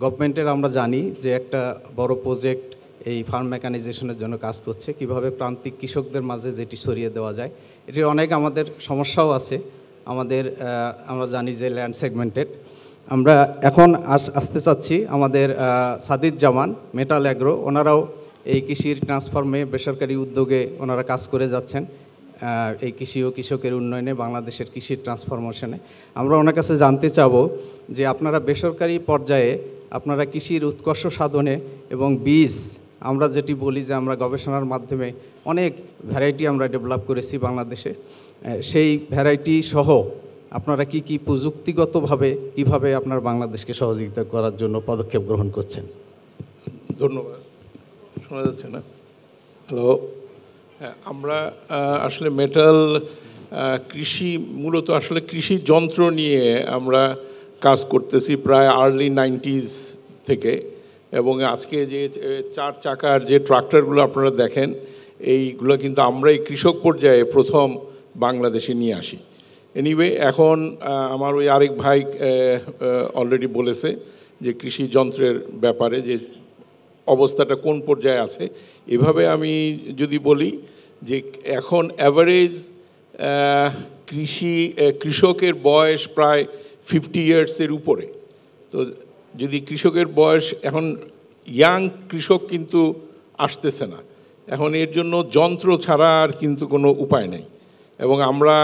গভর্নমেন্টের আমরা জানি যে একটা বড় প্রজেক্ট এই ফার্ম মেকানাইজেশনের জন্য কাজ করছে, কিভাবে প্রান্তিক কৃষকদের মাঝে যেটি ছড়িয়ে দেওয়া যায়। এটির অনেক আমাদের সমস্যাও আছে। আমাদের আমরা জানি যে ল্যান্ড সেগমেন্টেড। আমরা এখন আসতে চাচ্ছি আমাদের সাদিদ জামান, মেটাল অ্যাগ্রো, ওনারাও এই কৃষির ট্রান্সফর্মে বেসরকারি উদ্যোগে ওনারা কাজ করে যাচ্ছেন এই কৃষি ও কৃষকের উন্নয়নে, বাংলাদেশের কৃষির ট্রান্সফরমেশনে। আমরা ওনার কাছে জানতে চাবো যে আপনারা বেসরকারি পর্যায়ে আপনারা কৃষির উৎকর্ষ সাধনে এবং বীজ, আমরা যেটি বলি যে আমরা গবেষণার মাধ্যমে অনেক ভ্যারাইটি আমরা ডেভেলপ করেছি বাংলাদেশে, সেই ভ্যারাইটি সহ আপনারা কি কি প্রযুক্তিগতভাবে কিভাবে আপনার বাংলাদেশকে সহযোগিতা করার জন্য পদক্ষেপ গ্রহণ করছেন? ধন্যবাদ। শোনা যাচ্ছে না? হ্যালো। হ্যাঁ, আমরা আসলে মেটাল কৃষি, মূলত আসলে কৃষি যন্ত্র নিয়ে আমরা কাজ করতেছি প্রায় আর্লি 90s থেকে, এবং আজকে যে 4 চাকার যে ট্রাক্টরগুলো আপনারা দেখেন, এইগুলো কিন্তু আমরা এই কৃষক পর্যায়ে প্রথম বাংলাদেশে নিয়ে আসি। এনিওয়ে এখন আমার ওই আরেক ভাই অলরেডি বলেছে যে কৃষি যন্ত্রের ব্যাপারে যে অবস্থাটা কোন পর্যায়ে আছে। এভাবে আমি যদি বলি যে এখন অ্যাভারেজ কৃষকের বয়স প্রায় 50 ইয়ার্সের উপরে। তো যদি কৃষকের বয়স এখন ইয়াং কৃষক কিন্তু আসতেছে না, এখন এর জন্য যন্ত্র ছাড়া আর কিন্তু কোনো উপায় নেই। এবং আমরা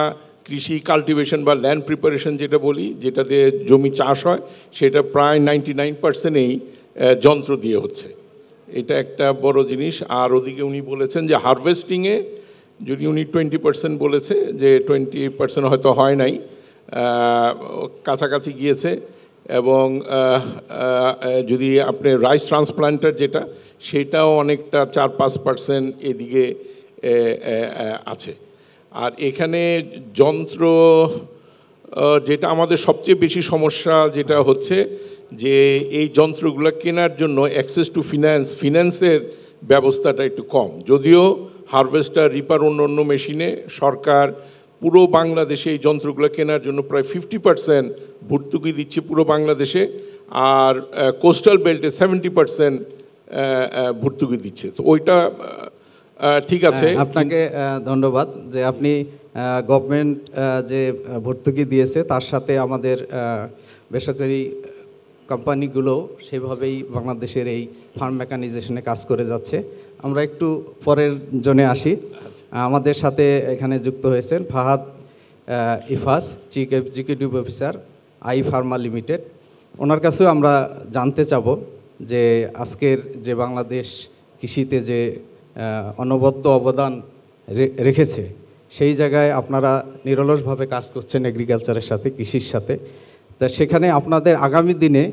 কৃষি কাল্টিভেশন বা ল্যান্ড প্রিপারেশন যেটা বলি, যেটা দিয়ে জমি চাষ হয়, সেটা প্রায় 99%ই যন্ত্র দিয়ে হচ্ছে। এটা একটা বড় জিনিস। আর ওদিকে উনি বলেছেন যে হারভেস্টিংয়ে যদি উনি 20% বলেছে, যে 20% হয়তো হয় নাই, কাছাকাছি গিয়েছে। এবং যদি আপনি রাইস ট্রান্সপ্লান্টার যেটা, সেটাও অনেকটা 4-5% এদিকে আছে। আর এখানে যন্ত্র যেটা আমাদের সবচেয়ে বেশি সমস্যা যেটা হচ্ছে যে এই যন্ত্রগুলো কেনার জন্য অ্যাক্সেস টু ফিন্যান্সের ব্যবস্থাটা একটু কম। যদিও হারভেস্টার, রিপার, অন্য মেশিনে সরকার পুরো বাংলাদেশে এই যন্ত্রগুলো কেনার জন্য প্রায় 50% ভর্তুকি দিচ্ছে পুরো বাংলাদেশে, আর কোস্টাল বেল্টে 70% ভর্তুকি দিচ্ছে। তো ওইটা ঠিক আছে। আপনাকে ধন্যবাদ যে আপনি গভর্নমেন্ট যে ভর্তুকি দিয়েছে তার সাথে আমাদের বেসরকারি কোম্পানিগুলো সেভাবেই বাংলাদেশের এই ফার্ম মেকানাইজেশনে কাজ করে যাচ্ছে। আমরা একটু পরের জনে আসি। আমাদের সাথে এখানে যুক্ত হয়েছেন Fahad Ifas, chief executive officer I farmer limited. ওনার কাছেও আমরা জানতে চাব যে আজকের যে বাংলাদেশ কৃষিতে যে অনবদ্য অবদান রেখেছে, সেই জায়গায় আপনারা নিরলসভাবে কাজ করছেন এগ্রিকালচারের সাথে, কৃষির সাথে। তা সেখানে আপনাদের আগামী দিনে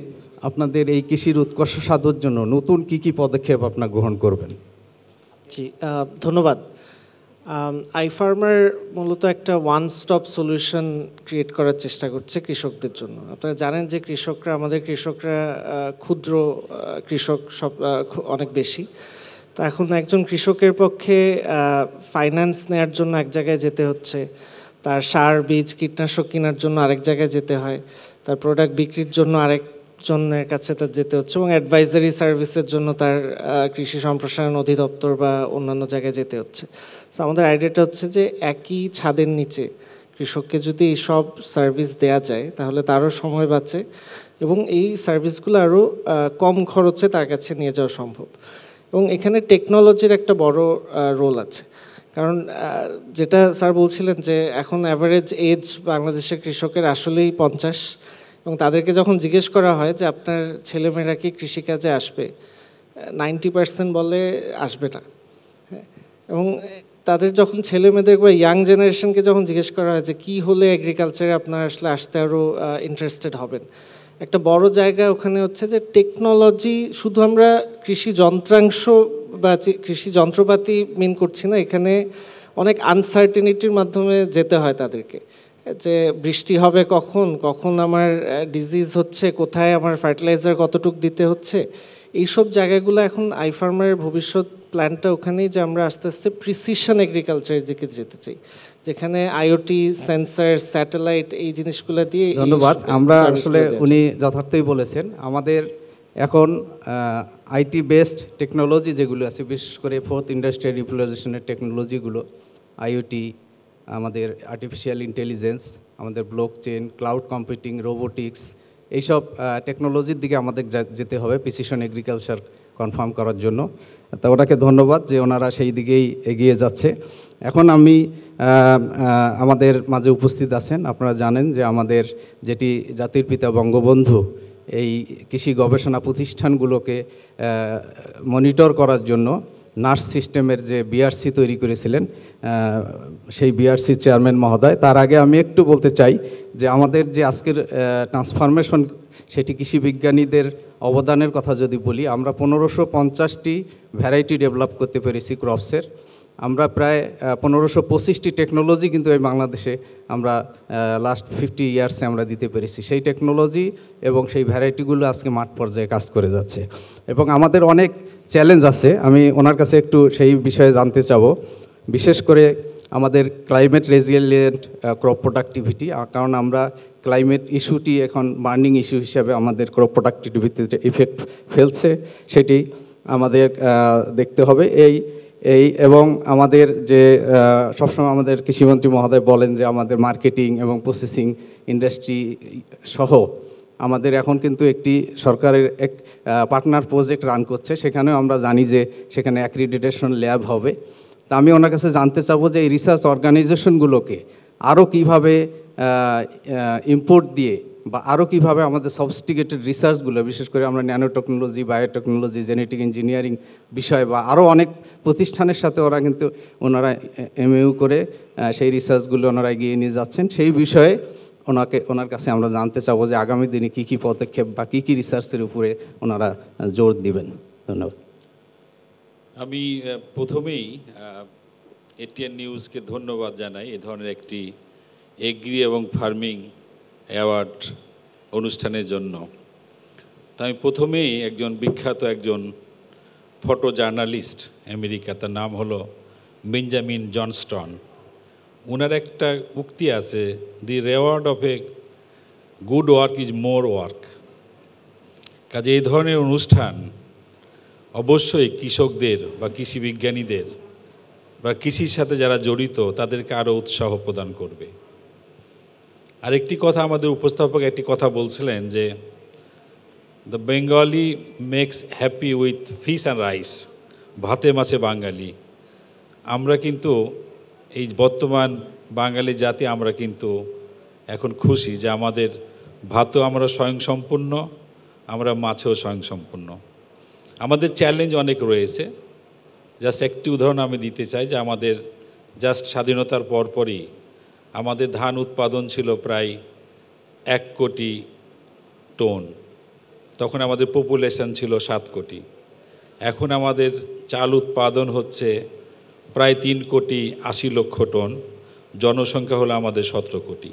আপনাদের এই কৃষির উৎকর্ষ সাধনের জন্য নতুন কি পদক্ষেপ আপনারা গ্রহণ করবেন? জি, ধন্যবাদ। আই ফার্মার মূলত একটা ওয়ান স্টপ সলিউশন ক্রিয়েট করার চেষ্টা করছে কৃষকদের জন্য। আপনারা জানেন যে আমাদের কৃষকরা ক্ষুদ্র কৃষক সব অনেক বেশি। তো এখন একজন কৃষকের পক্ষে ফাইন্যান্স নেওয়ার জন্য এক জায়গায় যেতে হচ্ছে, তার সার, বীজ, কীটনাশক কেনার জন্য আরেক জায়গায় যেতে হয়, তার প্রোডাক্ট বিক্রির জন্য আরেকজনের কাছে তার যেতে হচ্ছে, এবং অ্যাডভাইজারি সার্ভিসের জন্য তার কৃষি সম্প্রসারণ অধিদপ্তর বা অন্যান্য জায়গায় যেতে হচ্ছে। তো আমাদের আইডিয়াটা হচ্ছে যে একই ছাদের নিচে কৃষককে যদি এই সব সার্ভিস দেয়া যায় তাহলে তারও সময় বাঁচে এবং এই সার্ভিসগুলো আরও কম খরচে তার কাছে নিয়ে যাওয়া সম্ভব। এবং এখানে টেকনোলজির একটা বড় রোল আছে, কারণ যেটা স্যার বলছিলেন যে এখন অ্যাভারেজ এজ বাংলাদেশের কৃষকের আসলেই 50, এবং তাদেরকে যখন জিজ্ঞেস করা হয় যে আপনার ছেলেমেয়েরা কি কৃষিকাজে আসবে, 90% বলে আসবে না। এবং তাদের যখন ছেলেমেয়েদের বা ইয়াং জেনারেশনকে যখন জিজ্ঞেস করা হয় যে কী হলে এগ্রিকালচারে আপনারা আসলে আসতে আরও ইন্টারেস্টেড হবেন, একটা বড় জায়গা ওখানে হচ্ছে যে টেকনোলজি। শুধু আমরা কৃষি যন্ত্রাংশ বা কৃষি যন্ত্রপাতি মিন করছি না, এখানে অনেক আনসার্টেনিটির মাধ্যমে যেতে হয় তাদেরকে, যে বৃষ্টি হবে কখন আমার ডিজিজ হচ্ছে, কোথায় আমার ফার্টিলাইজার কতটুক দিতে হচ্ছে, এইসব জায়গাগুলো এখন আই ফার্মারের ভবিষ্যৎ প্ল্যানটা ওখানেই, যে আমরা আস্তে আস্তে প্রিসিশন এগ্রিকালচারের দিকে যেতে চাই, যেখানে আইওটি, সেন্সার, স্যাটেলাইট এই জিনিসগুলো দিয়ে। ধন্যবাদ। আমরা আসলে উনি যথার্থই বলেছেন, আমাদের এখন আইটি বেসড টেকনোলজি যেগুলো আছে, বিশেষ করে 4th ইন্ডাস্ট্রিয়াল রিভলিউশনের টেকনোলজিগুলো, আইওটি, আমাদের আর্টিফিশিয়াল ইন্টেলিজেন্স, আমাদের block chain, cloud computing, robotics, এইসব টেকনোলজির দিকে আমাদের যেতে হবে প্রিসিশন এগ্রিকালচার কনফার্ম করার জন্য। তা ওনাকে ধন্যবাদ যে ওনারা সেই দিকেই এগিয়ে যাচ্ছে। এখন আমি আমাদের মাঝে উপস্থিত আছেন, আপনারা জানেন যে আমাদের যেটি জাতির পিতা বঙ্গবন্ধু এই কৃষি গবেষণা প্রতিষ্ঠানগুলোকে মনিটর করার জন্য নার্স সিস্টেমের যে বিআরসি তৈরি করেছিলেন, সেই বিআরসি চেয়ারম্যান মহোদয়। তার আগে আমি একটু বলতে চাই যে আমাদের যে আজকের ট্রান্সফরমেশন, সেটি কৃষি বিজ্ঞানীদের অবদানের কথা যদি বলি, আমরা 1550টি ভ্যারাইটি ডেভেলপ করতে পেরেছি ক্রপসের। আমরা প্রায় 1525টি টেকনোলজি কিন্তু এই বাংলাদেশে আমরা লাস্ট 50 ইয়ার্সে আমরা দিতে পেরেছি। সেই টেকনোলজি এবং সেই ভ্যারাইটিগুলো আজকে মাঠ পর্যায়ে কাজ করে যাচ্ছে এবং আমাদের অনেক চ্যালেঞ্জ আছে। আমি ওনার কাছে একটু সেই বিষয়ে জানতে চাবো। বিশেষ করে আমাদের ক্লাইমেট রেজিলিয়েন্ট ক্রপ প্রোডাক্টিভিটি, কারণ আমরা ক্লাইমেট ইস্যুটি এখন বার্নিং ইস্যু হিসাবে আমাদের ক্রপ প্রোডাক্টিভিটিতে ইফেক্ট ফেলছে, সেটি আমাদের দেখতে হবে। এবং আমাদের যে সবসময় আমাদের কৃষিমন্ত্রী মহোদয় বলেন যে আমাদের মার্কেটিং এবং প্রসেসিং ইন্ডাস্ট্রি সহ আমাদের এখন কিন্তু একটি সরকারের এক পার্টনার প্রজেক্ট রান করছে, সেখানেও আমরা জানি যে সেখানে অ্যাক্রিডিটেশন ল্যাব হবে। তা আমি ওনার কাছে জানতে চাবো যে এই রিসার্চ অর্গানাইজেশনগুলোকে আরও কীভাবে ইম্পোর্ট দিয়ে বা আরও কীভাবে আমাদের সফিস্টিকেটেড রিসার্চগুলো, বিশেষ করে আমরা nano technology, biotechnology, genetic engineering বিষয় বা আরও অনেক প্রতিষ্ঠানের সাথে ওরা কিন্তু ওনারা MAU করে সেই রিসার্চগুলো ওনারা এগিয়ে নিয়ে যাচ্ছেন। সেই বিষয়ে ওনার কাছে আমরা জানতে চাবো যে আগামী দিনে কী কী পদক্ষেপ বা কী কী রিসার্চের উপরে ওনারা জোর দিবেন। ধন্যবাদ। আমি প্রথমেই ATN নিউজকে ধন্যবাদ জানাই এ ধরনের একটি এগ্রি এবং ফার্মিং অ্যাওয়ার্ড অনুষ্ঠানের জন্য। তা আমি প্রথমেই একজন বিখ্যাত একজন ফটো জার্নালিস্ট আমেরিকা, তার নাম হলো বেঞ্জামিন জনস্টন। ওনার একটা উক্তি আছে, the reward of a good work is more work. কাজে এই ধরনের অনুষ্ঠান অবশ্যই কৃষকদের বা কৃষি বিজ্ঞানীদের বা কৃষির সাথে যারা জড়িত তাদেরকে আরও উৎসাহ প্রদান করবে। আরেকটি কথা আমাদের উপস্থাপক একটি কথা বলছিলেন যে the Bengali makes happy with fish and rice, ভাতে মাছে বাঙালি। আমরা কিন্তু এই বর্তমান বাঙালি জাতি আমরা কিন্তু এখন খুশি যে আমাদের ভাতও আমরা স্বয়ংসম্পূর্ণ, আমরা মাছেও স্বয়ংসম্পূর্ণ। আমাদের চ্যালেঞ্জ অনেক রয়েছে। জাস্ট একটি উদাহরণ আমি দিতে চাই যে আমাদের জাস্ট স্বাধীনতার পরপরই আমাদের ধান উৎপাদন ছিল প্রায় 1 কোটি টন, তখন আমাদের পপুলেশন ছিল 7 কোটি। এখন আমাদের চাল উৎপাদন হচ্ছে প্রায় 3,80,00,000 টন, জনসংখ্যা হলো আমাদের 17 কোটি।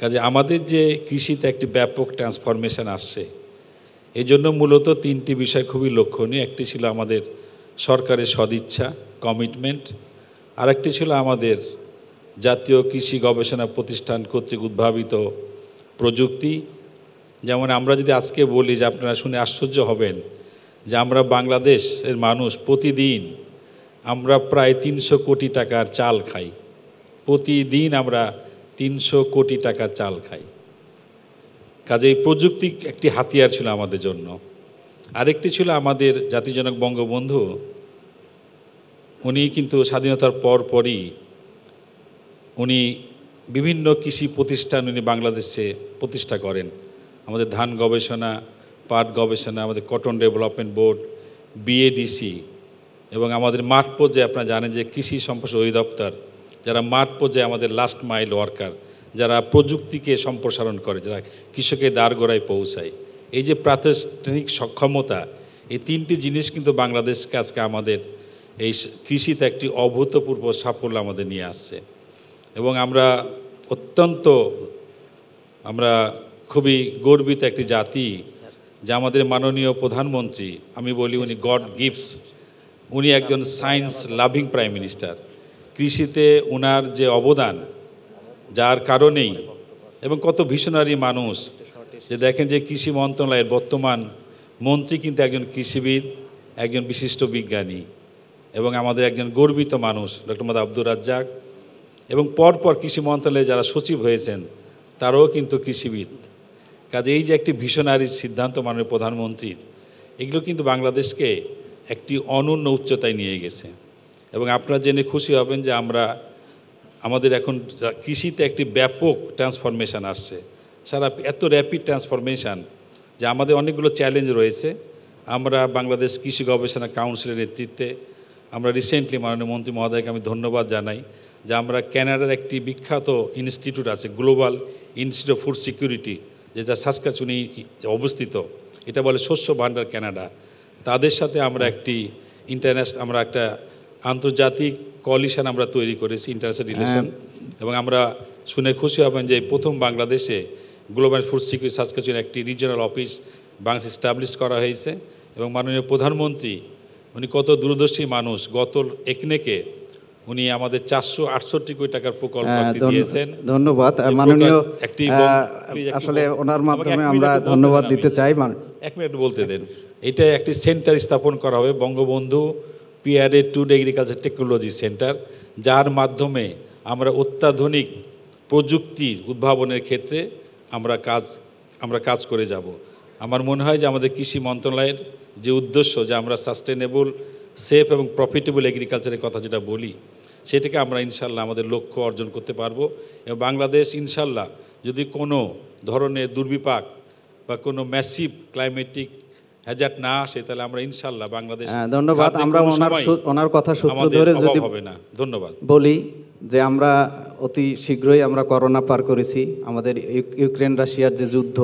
কাজে আমাদের যে কৃষিতে একটি ব্যাপক ট্রান্সফরমেশন আসছে, এই জন্য মূলত 3টি বিষয় খুবই লক্ষণীয়। একটি ছিল আমাদের সরকারের সদিচ্ছা, কমিটমেন্ট, আরেকটি ছিল আমাদের জাতীয় কৃষি গবেষণা প্রতিষ্ঠান কর্তৃক উদ্ভাবিত প্রযুক্তি। যেমন আমরা যদি আজকে বলি যে আপনারা শুনে আশ্চর্য হবেন যে আমরা বাংলাদেশের মানুষ প্রতিদিন আমরা প্রায় 300 কোটি টাকার চাল খাই। প্রতিদিন আমরা 300 কোটি টাকার চাল খাই। কাজেই প্রযুক্তি একটি হাতিয়ার ছিল আমাদের জন্য। আরেকটি ছিল আমাদের জাতিজনক বঙ্গবন্ধু, উনি কিন্তু স্বাধীনতার পরপরই উনি বিভিন্ন কৃষি প্রতিষ্ঠান উনি বাংলাদেশে প্রতিষ্ঠা করেন। আমাদের ধান গবেষণা, পাট গবেষণা, আমাদের কটন ডেভেলপমেন্ট বোর্ড, BADC, এবং আমাদের মাঠ পর্যায়ে আপনারা জানেন যে কৃষি সম্প্রসারণ অধিদপ্তর, যারা মাঠ পর্যায়ে আমাদের লাস্ট মাইল ওয়ার্কার, যারা প্রযুক্তিকে সম্প্রসারণ করে, যারা কৃষকের দ্বারগোড়ায় পৌঁছায়। এই যে প্রাতিষ্ঠানিক সক্ষমতা, এই 3টি জিনিস কিন্তু বাংলাদেশকে আজকে আমাদের এই কৃষিতে একটি অভূতপূর্ব সাফল্য আমাদের নিয়ে আসছে। এবং আমরা খুবই গর্বিত একটি জাতি যে আমাদের মাননীয় প্রধানমন্ত্রী, আমি বলি উনি গড গিফটস, উনি একজন সায়েন্স লাভিং প্রাইম মিনিস্টার। কৃষিতে ওনার যে অবদান, যার কারণেই, এবং কত ভিশনারি মানুষ যে দেখেন যে কৃষি মন্ত্রণালয়ের বর্তমান মন্ত্রী কিন্তু একজন কৃষিবিদ, একজন বিশিষ্ট বিজ্ঞানী, এবং আমাদের একজন গর্বিত মানুষ ডক্টর মোহাম্মদ আব্দুর রাজ্জাক, এবং পরপর কৃষি মন্ত্রণালয়ে যারা সচিব হয়েছেন তারাও কিন্তু কৃষিবিদ। কাজে এই যে একটি ভিশনারি সিদ্ধান্ত মাননীয় প্রধানমন্ত্রীর, এগুলো কিন্তু বাংলাদেশকে একটি অনন্য উচ্চতায় নিয়ে গেছে। এবং আপনারা জেনে খুশি হবেন যে আমাদের এখন কৃষিতে একটি ব্যাপক ট্রান্সফরমেশান আসছে, সারা এত র্যাপিড ট্রান্সফরমেশান যে আমাদের অনেকগুলো চ্যালেঞ্জ রয়েছে। আমরা বাংলাদেশ কৃষি গবেষণা কাউন্সিলের নেতৃত্বে আমরা রিসেন্টলি মাননীয় মন্ত্রী মহোদয়কে আমি ধন্যবাদ জানাই যে আমরা ক্যানাডার একটি বিখ্যাত ইনস্টিটিউট আছে, global institute of food security, যেটা সাসকাচুনি অবস্থিত, এটা বলে শস্য ভাণ্ডার ক্যানাডা। তাদের সাথে আমরা আমরা একটা আন্তর্জাতিক কোয়ালিশন আমরা তৈরি করেছি, ইন্টারন্যাশনাল রিলেশন। এবং আমরা শুনে খুশি হবেন যে প্রথম বাংলাদেশে গ্লোবাল ফুড সিকিউরিটি সাসকাচুনি একটি রিজিওনাল অফিস বাংলাদেশ এস্টাবলিশ করা হয়েছে। এবং মাননীয় প্রধানমন্ত্রী উনি কত দূরদর্শী মানুষ, গত একনেকে উনি আমাদের 468 কোটি টাকার প্রকল্প দিয়েছেন। ধন্যবাদ মাননীয়, আসলে ওনার মাধ্যমে আমরা ধন্যবাদ দিতে চাই। এক মিনিট বলতে দেন। এটা একটি সেন্টার স্থাপন করা হবে, বঙ্গবন্ধু পিয়ারে টুড এগ্রিকালচার টেকনোলজি সেন্টার, যার মাধ্যমে আমরা অত্যাধুনিক প্রযুক্তির উদ্ভাবনের ক্ষেত্রে আমরা কাজ করে যাব। আমার মনে হয় যে আমাদের কৃষি মন্ত্রণালয়ের যে উদ্দেশ্য যে আমরা সাস্টেনেবল, সেফ এবং প্রফিটেবল এগ্রিকালচারের কথা যেটা বলি, সেটাকে আমরা ইনশাল্লাহ আমাদের লক্ষ্য অর্জন করতে পারবো। এবং বাংলাদেশ ইনশাল্লাহ যদি কোনো ধরনের দুর্বিপাক বা কোনো ম্যাসিভ ক্লাইমেটিক হ্যাজার্ড না আসে, তাহলে আমরা ইনশাল্লাহ বাংলাদেশ। ধন্যবাদ। আমরা ওনার কথা সূত্র ধরে যদি ধন্যবাদ বলি যে আমরা অতি শীঘ্রই আমরা করোনা পার করেছি। আমাদের ইউক্রেন রাশিয়ার যে যুদ্ধ,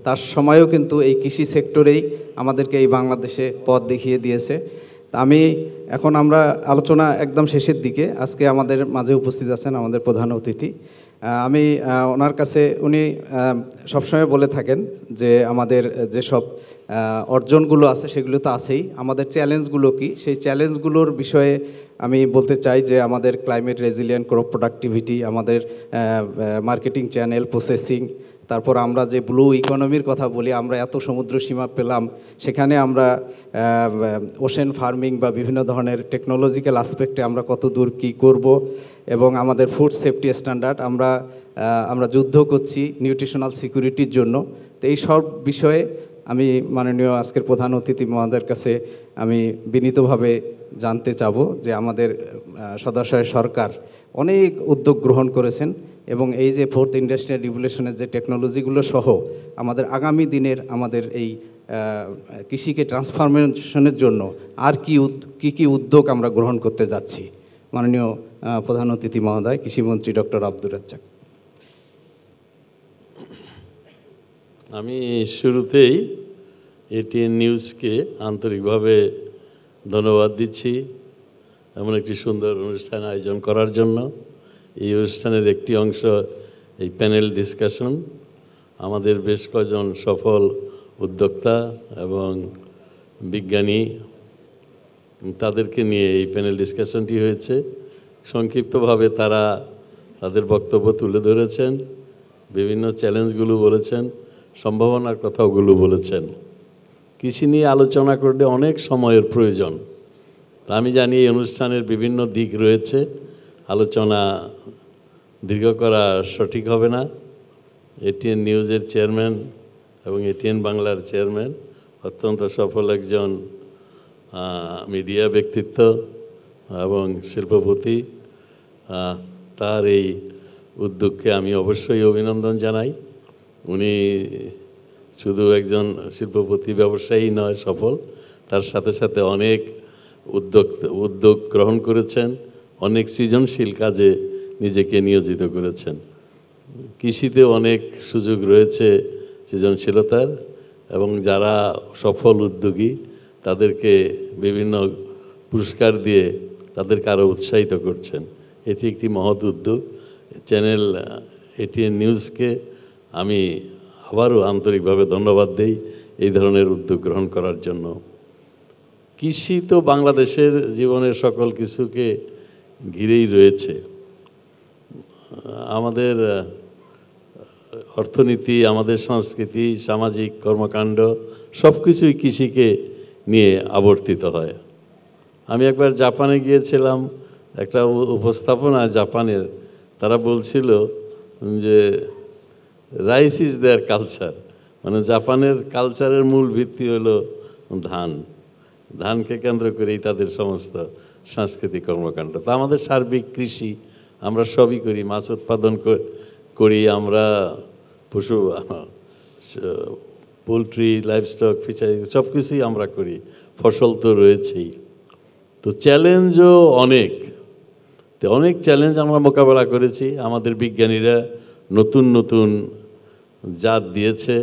তার সময়ও কিন্তু এই কৃষি সেক্টরেই আমাদেরকে এই বাংলাদেশে পথ দেখিয়ে দিয়েছে। এখন আমরা আলোচনা একদম শেষের দিকে। আজকে আমাদের মাঝে উপস্থিত আছেন আমাদের প্রধান অতিথি। আমি ওনার কাছে, উনি সবসময় বলে থাকেন যে আমাদের যেসব অর্জনগুলো আছে সেগুলো তো আছেই, আমাদের চ্যালেঞ্জগুলো কি, সেই চ্যালেঞ্জগুলোর বিষয়ে আমি বলতে চাই যে আমাদের ক্লাইমেট রেজিলিয়েন্ট ক্রপ প্রোডাক্টিভিটি, আমাদের মার্কেটিং চ্যানেল, প্রসেসিং, তারপর আমরা যে ব্লু ইকোনমির কথা বলি, আমরা এত সমুদ্র সীমা পেলাম, সেখানে আমরা ওশেন ফার্মিং বা বিভিন্ন ধরনের টেকনোলজিক্যাল আসপেক্টে আমরা কত দূর কী করব, এবং আমাদের ফুড সেফটি স্ট্যান্ডার্ড, আমরা যুদ্ধ করছি নিউট্রিশনাল সিকিউরিটির জন্য। তো এই সব বিষয়ে আমি মাননীয় আজকের প্রধান অতিথি মহোদয়ের কাছে আমি বিনীতভাবে জানতে চাব যে আমাদের সদাশয় সরকার অনেক উদ্যোগ গ্রহণ করেছেন, এবং এই যে ফোর্থ ইন্ডাস্ট্রিয়াল রিভলিউশনের যে টেকনোলজিগুলো সহ আমাদের আগামী দিনের আমাদের এই কৃষিকে ট্রান্সফরমেশনের জন্য আর কি উদ্যোগ আমরা গ্রহণ করতে যাচ্ছি। মাননীয় প্রধান অতিথি মহোদয়, কৃষিমন্ত্রী ডক্টর আব্দুর রাজ্জাক। আমি শুরুতেই এটিএন নিউজকে আন্তরিকভাবে ধন্যবাদ দিচ্ছি এমন একটি সুন্দর অনুষ্ঠান আয়োজন করার জন্য। এই অনুষ্ঠানের একটি অংশ এই প্যানেল ডিসকাশন। আমাদের বেশ কয়েকজন সফল উদ্যোক্তা এবং বিজ্ঞানী, তাদেরকে নিয়ে এই প্যানেল ডিসকাশনটি হয়েছে। সংক্ষিপ্তভাবে তারা তাদের বক্তব্য তুলে ধরেছেন, বিভিন্ন চ্যালেঞ্জগুলো বলেছেন, সম্ভাবনার কথাগুলো বলেছেন। কৃষি নিয়ে আলোচনা করলে অনেক সময়ের প্রয়োজন। তা আমি জানি এই অনুষ্ঠানের বিভিন্ন দিক রয়েছে, আলোচনা দীর্ঘ করা সঠিক হবে না। এটিএন নিউজের চেয়ারম্যান এবং এটিএন বাংলার চেয়ারম্যান অত্যন্ত সফল একজন মিডিয়া ব্যক্তিত্ব এবং শিল্পপতি। তার এই উদ্যোগকে আমি অবশ্যই অভিনন্দন জানাই। উনি শুধু একজন শিল্পপতি ব্যবসায়ী নয়, সফল, তার সাথে সাথে অনেক উদ্যোগ গ্রহণ করেছেন, অনেক সৃজনশীল কাজে নিজেকে নিয়োজিত করেছেন। কৃষিতে অনেক সুযোগ রয়েছে সৃজনশীলতার, এবং যারা সফল উদ্যোগী তাদেরকে বিভিন্ন পুরস্কার দিয়ে তাদেরকে আরও উৎসাহিত করছেন। এটি একটি মহৎ উদ্যোগ। চ্যানেল এটিএন নিউজকে আমি আবারও আন্তরিকভাবে ধন্যবাদ দেই এই ধরনের উদ্যোগ গ্রহণ করার জন্য। কৃষি তো বাংলাদেশের জীবনের সকল কিছুকে ঘিরেই রয়েছে। আমাদের অর্থনীতি, আমাদের সংস্কৃতি, সামাজিক কর্মকাণ্ড সব কিছুই কৃষিকে নিয়ে আবর্তিত হয়। আমি একবার জাপানে গিয়েছিলাম, একটা উপস্থাপনা জাপানের, তারা বলছিল যে রাইস ইজ দেয়ার কালচার, মানে জাপানের কালচারের মূল ভিত্তি হলো ধানকে কেন্দ্র করেই তাদের সমস্ত সাংস্কৃতিক কর্মকাণ্ড। তা আমাদের সার্বিক কৃষি আমরা সবই করি, মাছ উৎপাদন করি, আমরা পশু, পোলট্রি, লাইভস্টক, ফিশারি সব কিছুই আমরা করি, ফসল তো রয়েছেই। তো চ্যালেঞ্জও অনেক চ্যালেঞ্জ আমরা মোকাবেলা করেছি। আমাদের বিজ্ঞানীরা নতুন নতুন জাত দিয়েছে,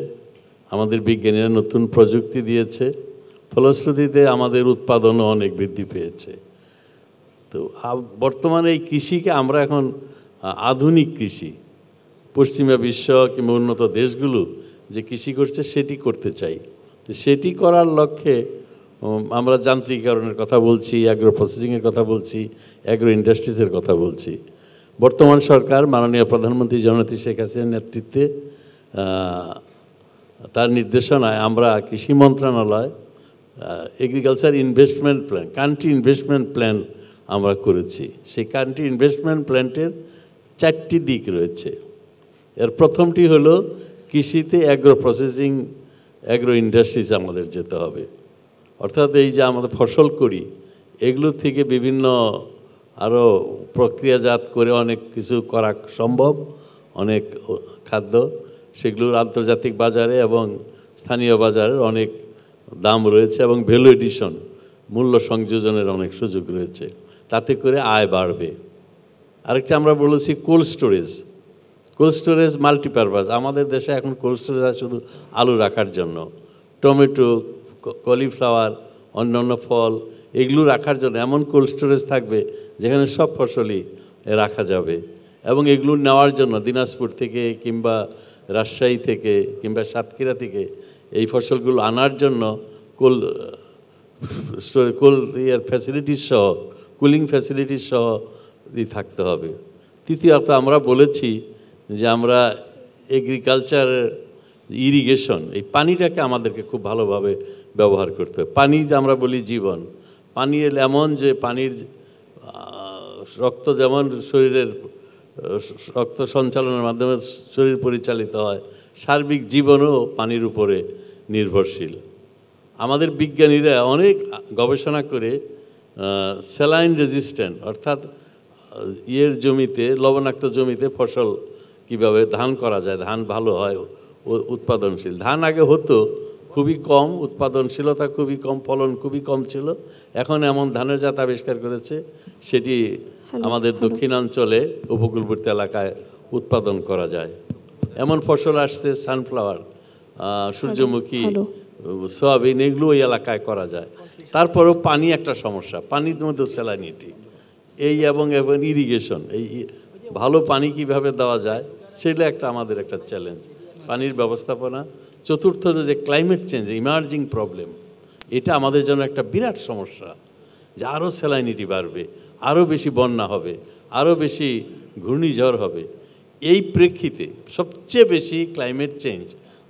আমাদের বিজ্ঞানীরা নতুন প্রযুক্তি দিয়েছে, ফলশ্রুতিতে আমাদের উৎপাদনও অনেক বৃদ্ধি পেয়েছে। তো বর্তমানে এই কৃষিকে আমরা এখন আধুনিক কৃষি, পশ্চিমা বিশ্ব কিংবা উন্নত দেশগুলো যে কৃষি করছে সেটি করতে চাই। সেটি করার লক্ষ্যে আমরা যান্ত্রিকীকরণের কথা বলছি, অ্যাগ্রো প্রসেসিংয়ের কথা বলছি, অ্যাগ্রো ইন্ডাস্ট্রিজের কথা বলছি। বর্তমান সরকার মাননীয় প্রধানমন্ত্রী জননেত্রী শেখ হাসিনার নেতৃত্বে তার নির্দেশনায় আমরা কৃষি মন্ত্রণালয় agriculture investment plan, country investment plan আমরা করেছি। সেই কান্ট্রি ইনভেস্টমেন্ট প্ল্যানটির 4টি দিক রয়েছে। এর প্রথমটি হলো কৃষিতে অ্যাগ্রো প্রসেসিং, অ্যাগ্রো ইন্ডাস্ট্রিজ আমাদের যেতে হবে। অর্থাৎ এই যে আমাদের ফসল করি এগুলো থেকে বিভিন্ন আরও প্রক্রিয়াজাত করে অনেক কিছু করা সম্ভব, অনেক খাদ্য সেগুলোর আন্তর্জাতিক বাজারে এবং স্থানীয় বাজারে অনেক দাম রয়েছে এবং ভ্যালু এডিশন, মূল্য সংযোজনের অনেক সুযোগ রয়েছে, তাতে করে আয় বাড়বে। আরেকটা আমরা বলেছি cold storage. Cold storage multipurpose. আমাদের দেশে এখন কোল্ড স্টোরেজ আছে শুধু আলু রাখার জন্য, টমেটো, কলিফ্লাওয়ার, অন্যান্য ফল এগুলো রাখার জন্য এমন কোল্ড স্টোরেজ থাকবে যেখানে সব ফসলই রাখা যাবে। এবং এগুলো নেওয়ার জন্য দিনাজপুর থেকে কিংবা রাজশাহী থেকে কিংবা সাতক্ষীরা থেকে এই ফসলগুলো আনার জন্য ফ্যাসিলিটিস সহ, কুলিং ফ্যাসিলিটিস সহ থাকতে হবে। তৃতীয়ত আমরা বলেছি যে আমরা এগ্রিকালচার, ইরিগেশন, এই পানিটাকে আমাদেরকে খুব ভালোভাবে ব্যবহার করতে হবে। পানি যে আমরা বলি জীবন, পানি এমন যে পানির রক্ত যেমন শরীরের রক্ত সঞ্চালনের মাধ্যমে শরীর পরিচালিত হয়, সার্বিক জীবনও পানির উপরে নির্ভরশীল। আমাদের বিজ্ঞানীরা অনেক গবেষণা করে স্যালাইন রেজিস্ট্যান্ট, অর্থাৎ জমিতে, লবণাক্ত জমিতে ফসল কিভাবে ধান করা যায়, ধান ভালো হয়, উৎপাদনশীল। ধান আগে হতো খুবই কম, উৎপাদনশীলতা খুবই কম, ফলন খুবই কম ছিল। এখন এমন ধানের জাত আবিষ্কার করেছে সেটি আমাদের দক্ষিণাঞ্চলে উপকূলবর্তী এলাকায় উৎপাদন করা যায়। এমন ফসল আসছে সানফ্লাওয়ার, সূর্যমুখী, সয়াবিন, এগুলো ওই এলাকায় করা যায়। তারপরেও পানি একটা সমস্যা, পানির মধ্যে স্যালাইনিটি এই এবং ইরিগেশন, এই ভালো পানি কিভাবে দেওয়া যায় সেগুলো একটা আমাদের একটা চ্যালেঞ্জ, পানির ব্যবস্থাপনা। চতুর্থ যে ক্লাইমেট চেঞ্জ, ইমার্জিং প্রবলেম, এটা আমাদের জন্য একটা বিরাট সমস্যা, যে আরও স্যালাইনিটি বাড়বে, আরও বেশি বন্যা হবে, আরও বেশি ঘূর্ণিঝড় হবে। এই প্রেক্ষিতে সবচেয়ে বেশি ক্লাইমেট চেঞ্জ,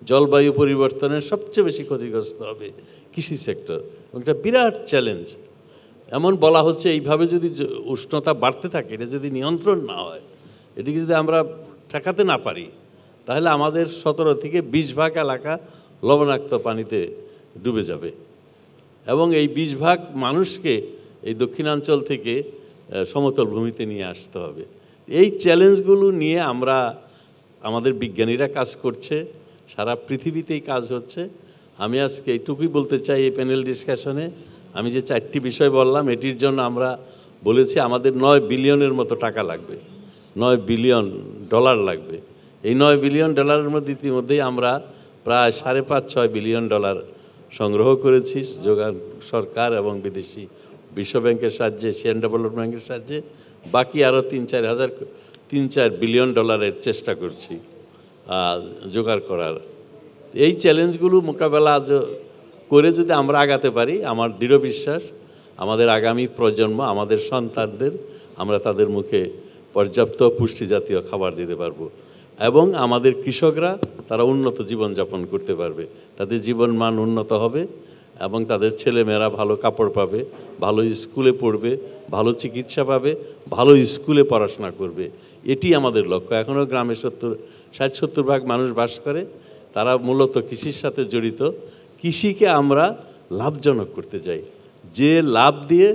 জলবায়ু পরিবর্তনের সবচেয়ে বেশি ক্ষতিগ্রস্ত হবে কৃষি সেক্টর। একটা বিরাট চ্যালেঞ্জ। এমন বলা হচ্ছে এইভাবে যদি উষ্ণতা বাড়তে থাকে, এটা যদি নিয়ন্ত্রণ না হয়, এটিকে যদি আমরা ঠেকাতে না পারি, তাহলে আমাদের 17 থেকে 20 ভাগ এলাকা লবণাক্ত পানিতে ডুবে যাবে। এবং এই 20 ভাগ মানুষকে এই দক্ষিণাঞ্চল থেকে সমতল ভূমিতে নিয়ে আসতে হবে। এই চ্যালেঞ্জগুলো নিয়ে আমাদের বিজ্ঞানীরা কাজ করছে, সারা পৃথিবীতেই কাজ হচ্ছে। আমি আজকে এইটুকুই বলতে চাই এই প্যানেল ডিসকাশনে, আমি যে 4টি বিষয় বললাম এটির জন্য আমরা বলেছি আমাদের 9 বিলিয়নের মতো টাকা লাগবে, 9 বিলিয়ন ডলার লাগবে। এই 9 বিলিয়ন ডলারের মধ্যে ইতিমধ্যেই আমরা প্রায় 5.5-6 বিলিয়ন ডলার সংগ্রহ করেছি যোগান সরকার এবং বিদেশি বিশ্ব ব্যাংকের সাহায্যে, এশিয়ান ডেভেলপমেন্ট ব্যাংকের সাহায্যে। বাকি আরও 3-4 বিলিয়ন ডলারের চেষ্টা করছি জোগাড় করার। এই চ্যালেঞ্জগুলো মোকাবেলা করে যদি আমরা আগাতে পারি, আমার দৃঢ় বিশ্বাস আমাদের আগামী প্রজন্ম, আমাদের সন্তানদের আমরা তাদের মুখে পর্যাপ্ত পুষ্টি জাতীয় খাবার দিতে পারবো এবং আমাদের কৃষকরা তারা উন্নত জীবনযাপন করতে পারবে, তাদের জীবন মান উন্নত হবে এবং তাদের ছেলেমেয়েরা ভালো কাপড় পাবে, ভালো স্কুলে পড়বে, ভালো চিকিৎসা পাবে, ভালো স্কুলে পড়াশোনা করবে। এটি আমাদের লক্ষ্য। এখনও গ্রামে 60-70 ভাগ মানুষ বাস করে, তারা মূলত কৃষির সাথে জড়িত। কৃষিকে আমরা লাভজনক করতে চাই, যে লাভ দিয়ে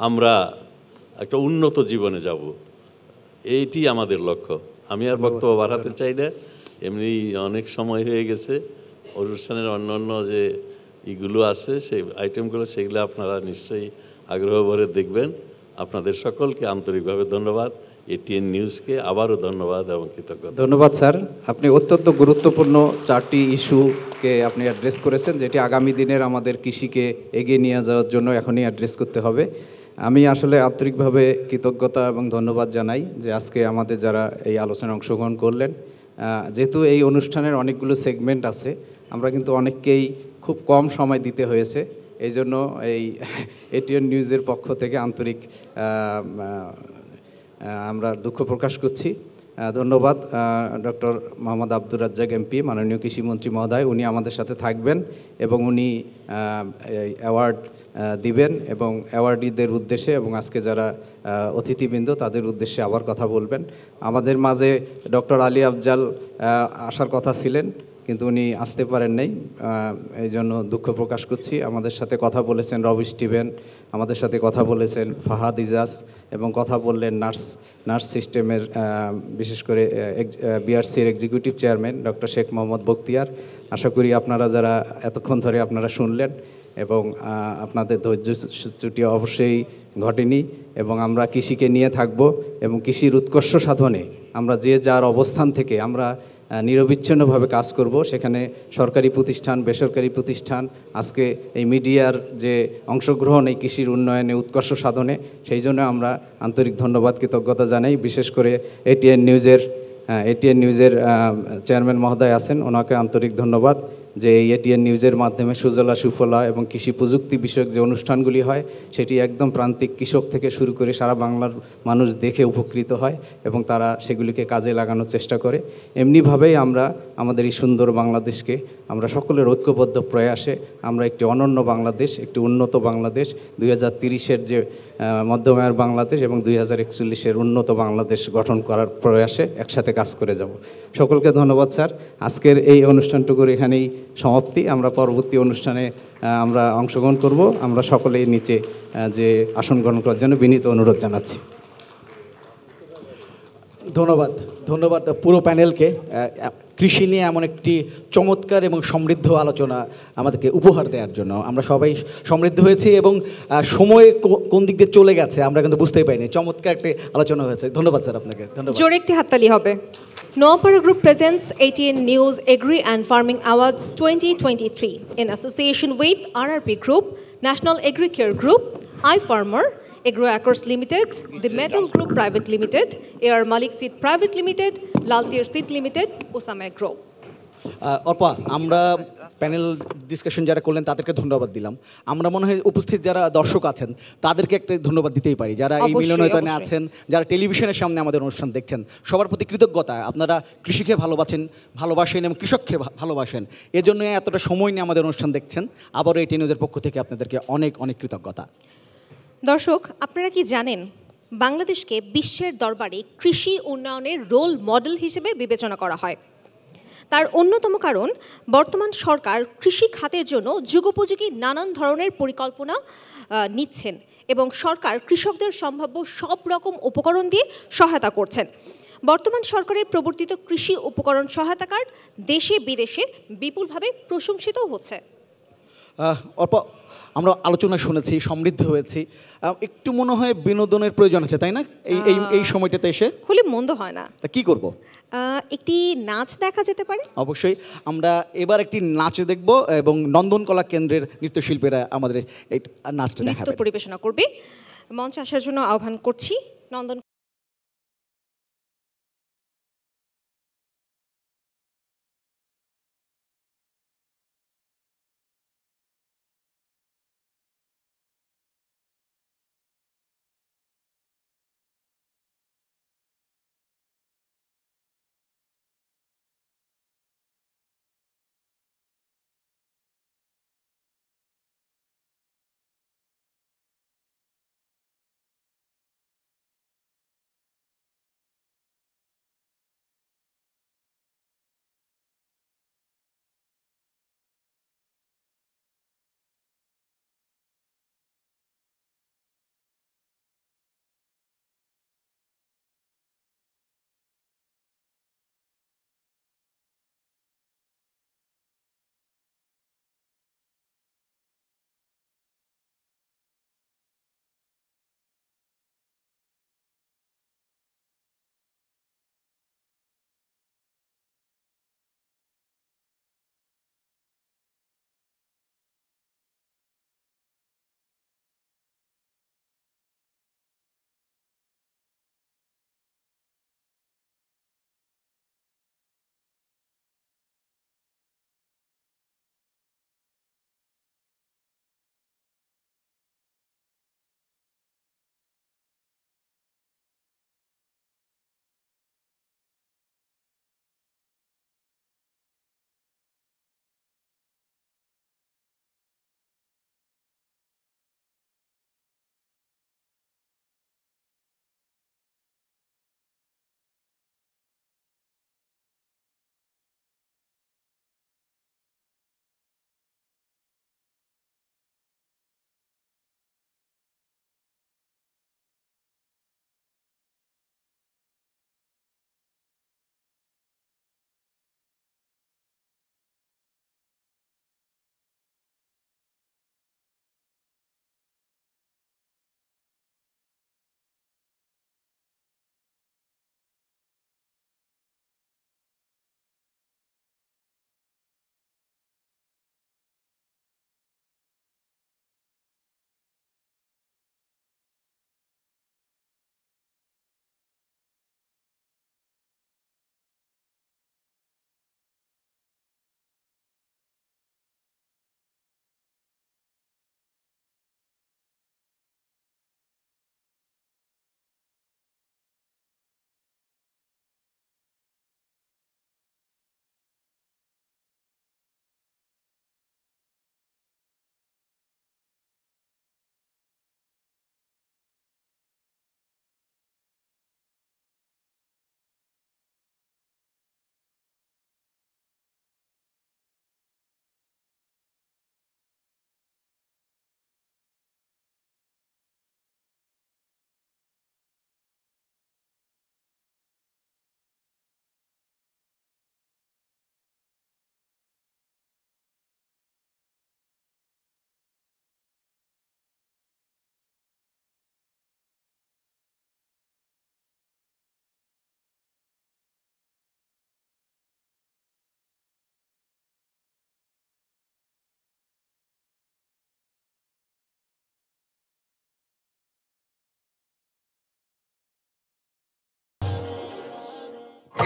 আমরা একটা উন্নত জীবনে যাব, এইটি আমাদের লক্ষ্য। আমি আর বক্তব্য বাড়াতে চাই না, এমনি অনেক সময় হয়ে গেছে। অনুষ্ঠানের অন্যান্য যে ইগুলো আছে, সেই আইটেমগুলো, সেগুলো আপনারা নিশ্চয়ই আগ্রহ ভরে দেখবেন। আপনাদের সকলকে আন্তরিকভাবে ধন্যবাদ। এটিএন নিউজকে আবারও ধন্যবাদ এবং কৃতজ্ঞতা। ধন্যবাদ স্যার, আপনি অত্যন্ত গুরুত্বপূর্ণ 4টি ইস্যুকে আপনি অ্যাড্রেস করেছেন, যেটি আগামী দিনের আমাদের কৃষিকে এগিয়ে নিয়ে যাওয়ার জন্য এখনই অ্যাড্রেস করতে হবে। আমি আসলে আন্তরিকভাবে কৃতজ্ঞতা এবং ধন্যবাদ জানাই যে আজকে আমাদের যারা এই আলোচনায় অংশগ্রহণ করলেন। যেহেতু এই অনুষ্ঠানের অনেকগুলো সেগমেন্ট আছে, আমরা কিন্তু অনেককেই খুব কম সময় দিতে হয়েছে। এই জন্য এই এটিএন নিউজের পক্ষ থেকে আন্তরিক আমরা দুঃখ প্রকাশ করছি। ধন্যবাদ ডক্টর মোহাম্মদ আব্দুর রাজ্জাক এমপি, মাননীয় কৃষিমন্ত্রী মহোদয়, উনি আমাদের সাথে থাকবেন এবং উনি অ্যাওয়ার্ড দিবেন এবং অ্যাওয়ার্ডিদের উদ্দেশ্যে এবং আজকে যারা অতিথিবৃন্দ তাদের উদ্দেশ্যে আবার কথা বলবেন। আমাদের মাঝে ডক্টর আলী আফজাল আসার কথা ছিলেন, কিন্তু উনি আসতে পারেন নাই, এই জন্য দুঃখ প্রকাশ করছি। আমাদের সাথে কথা বলেছেন রবি স্টিভেন, আমাদের সাথে কথা বলেছেন ফাহাদ ইজাজ এবং কথা বললেন নার্স সিস্টেমের বিশেষ করে বিআরসির executive chairman doctor Sheikh Mohammad Bakhtiar. আশা করি আপনারা যারা এতক্ষণ ধরে আপনারা শুনলেন এবং আপনাদের ধৈর্যচ্যুতি অবশ্যই ঘটেনি এবং আমরা কৃষিকে নিয়ে থাকব এবং কৃষির উৎকর্ষ সাধনে আমরা যে যার অবস্থান থেকে আমরা নিরবিচ্ছিন্নভাবে কাজ করব। সেখানে সরকারি প্রতিষ্ঠান, বেসরকারি প্রতিষ্ঠান, আজকে এই মিডিয়ার যে অংশগ্রহণ এই কৃষির উন্নয়নে উৎকর্ষ সাধনে, সেই জন্য আমরা আন্তরিক ধন্যবাদ কৃতজ্ঞতা জানাই। বিশেষ করে এটিএন নিউজের চেয়ারম্যান মহোদয় আছেন, ওনাকে আন্তরিক ধন্যবাদ যে এই এটিএন নিউজের মাধ্যমে সুজলা সুফলা এবং কৃষি প্রযুক্তি বিষয়ক যে অনুষ্ঠানগুলি হয় সেটি একদম প্রান্তিক কৃষক থেকে শুরু করে সারা বাংলার মানুষ দেখে উপকৃত হয় এবং তারা সেগুলিকে কাজে লাগানোর চেষ্টা করে। এমনিভাবেই আমরা আমাদের এই সুন্দর বাংলাদেশকে আমরা সকলের ঐক্যবদ্ধ প্রয়াসে আমরা একটি অনন্য বাংলাদেশ, একটি উন্নত বাংলাদেশ, 2030-এর যে মধ্যমায়ের বাংলাদেশ এবং 2041-এর উন্নত বাংলাদেশ গঠন করার প্রয়াসে একসাথে কাজ করে যাব। সকলকে ধন্যবাদ স্যার। আজকের এই অনুষ্ঠানটুকুর এখানেই সমাপ্তি। আমরা পরবর্তী অনুষ্ঠানে আমরা অংশগ্রহণ করব। আমরা সকলেই নিচে যে আসন গ্রহণ করার জন্য বিনীত অনুরোধ জানাচ্ছি। ধন্যবাদ পুরো প্যানেলকে। কৃষি নিয়ে এমন একটি চমৎকার এবং সমৃদ্ধ আলোচনা আমাদেরকে উপহার দেওয়ার জন্য। আমরা সবাই সমৃদ্ধ হয়েছি এবং সময় কোন দিক দিয়ে চলে গেছে আমরা কিন্তু বুঝতেই পারিনি। চমৎকার একটি আলোচনা হয়েছে। ধন্যবাদ স্যার আপনাকে। ধন্যবাদ। জোরে একটি হাততালি হবে। Noapara Group presents ATN News Agri and Farming Awards 2023 in association with RRP Group, National Agri-Care Group, iFarmer, Agroacres Limited, The Metal Group Private Limited, AR Malik Seed Private Limited, Laltir Seed Limited, Osam Agro. Arpa, আমরা panel discussion যারা করলেন তাদেরকে ধন্যবাদ দিলাম। আমরা মনে হয় উপস্থিত যারা দর্শক আছেন তাদেরকে একটা ধন্যবাদ দিতেই পারি, যারা এই মিলনায়তনে আছেন, যারা টেলিভিশনের সামনে আমাদের অনুষ্ঠান দেখছেন, সবার প্রতি কৃতজ্ঞতা। আপনারা কৃষিকে ভালোবাসেন এবং কৃষককে ভালোবাসেন, এজন্য এতটা সময় নিয়ে আমাদের অনুষ্ঠান দেখছেন। আবারও এটি নিউজের পক্ষ থেকে আপনাদেরকে অনেক অনেক কৃতজ্ঞতা। দর্শক, আপনারা কি জানেন বাংলাদেশকে বিশ্বের দরবারে কৃষি উন্নয়নের রোল মডেল হিসেবে বিবেচনা করা হয়? তার অন্যতম কারণ বর্তমান সরকার কৃষি খাতের জন্য যুগোপযোগী নানান ধরনের পরিকল্পনা নিচ্ছেন এবং সরকার কৃষকদের সম্ভাব্য সব রকম উপকরণ দিয়ে সহায়তা করছেন। বর্তমান সরকারের প্রবর্তিত কৃষি উপকরণ সহায়তা কার্ড দেশে বিদেশে বিপুলভাবে প্রশংসিত হচ্ছে। আমরা আলোচনা শুনেছি, সমৃদ্ধ হয়েছি, একটু মনে হয় বিনোদনের প্রয়োজন আছে, তাই না? এই সময়টাতে এসে হলে মন্দ হয় না। তা কি করব? একটি নাচ দেখা যেতে পারে। অবশ্যই আমরা এবার একটি নাচ দেখব এবং নন্দনকলা কেন্দ্রের নৃত্যশিল্পীরা আমাদের এই নাচটা দেখাবে, নৃত্য পরিবেশনা করবে। মঞ্চে আসার জন্য আহ্বান করছি নন্দন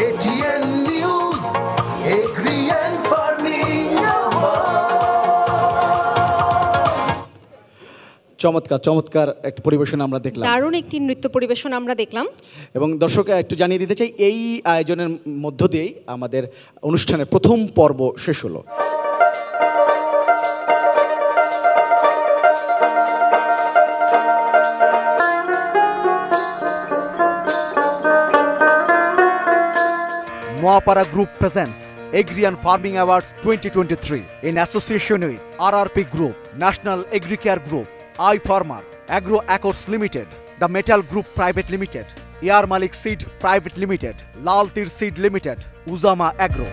ATN News, Agri and Farming চমৎকার চমৎকার একটা পরিবেশন আমরা দেখলাম, দারুণ একটি নৃত্য পরিবেশন আমরা দেখলাম। এবং দর্শক একটু জানিয়ে দিতে চাই এই আয়োজনের মধ্য দিয়েই আমাদের অনুষ্ঠানের প্রথম পর্ব শেষ হলো। Noapara Group presents Agri and Farming Awards 2023 in association with RRP Group, National Agricare Group, iFarmer, Agro Accords Limited, The Metal Group Private Limited, Yar Malik Seed Private Limited, Lal Tir Seed Limited, Uzama Agro.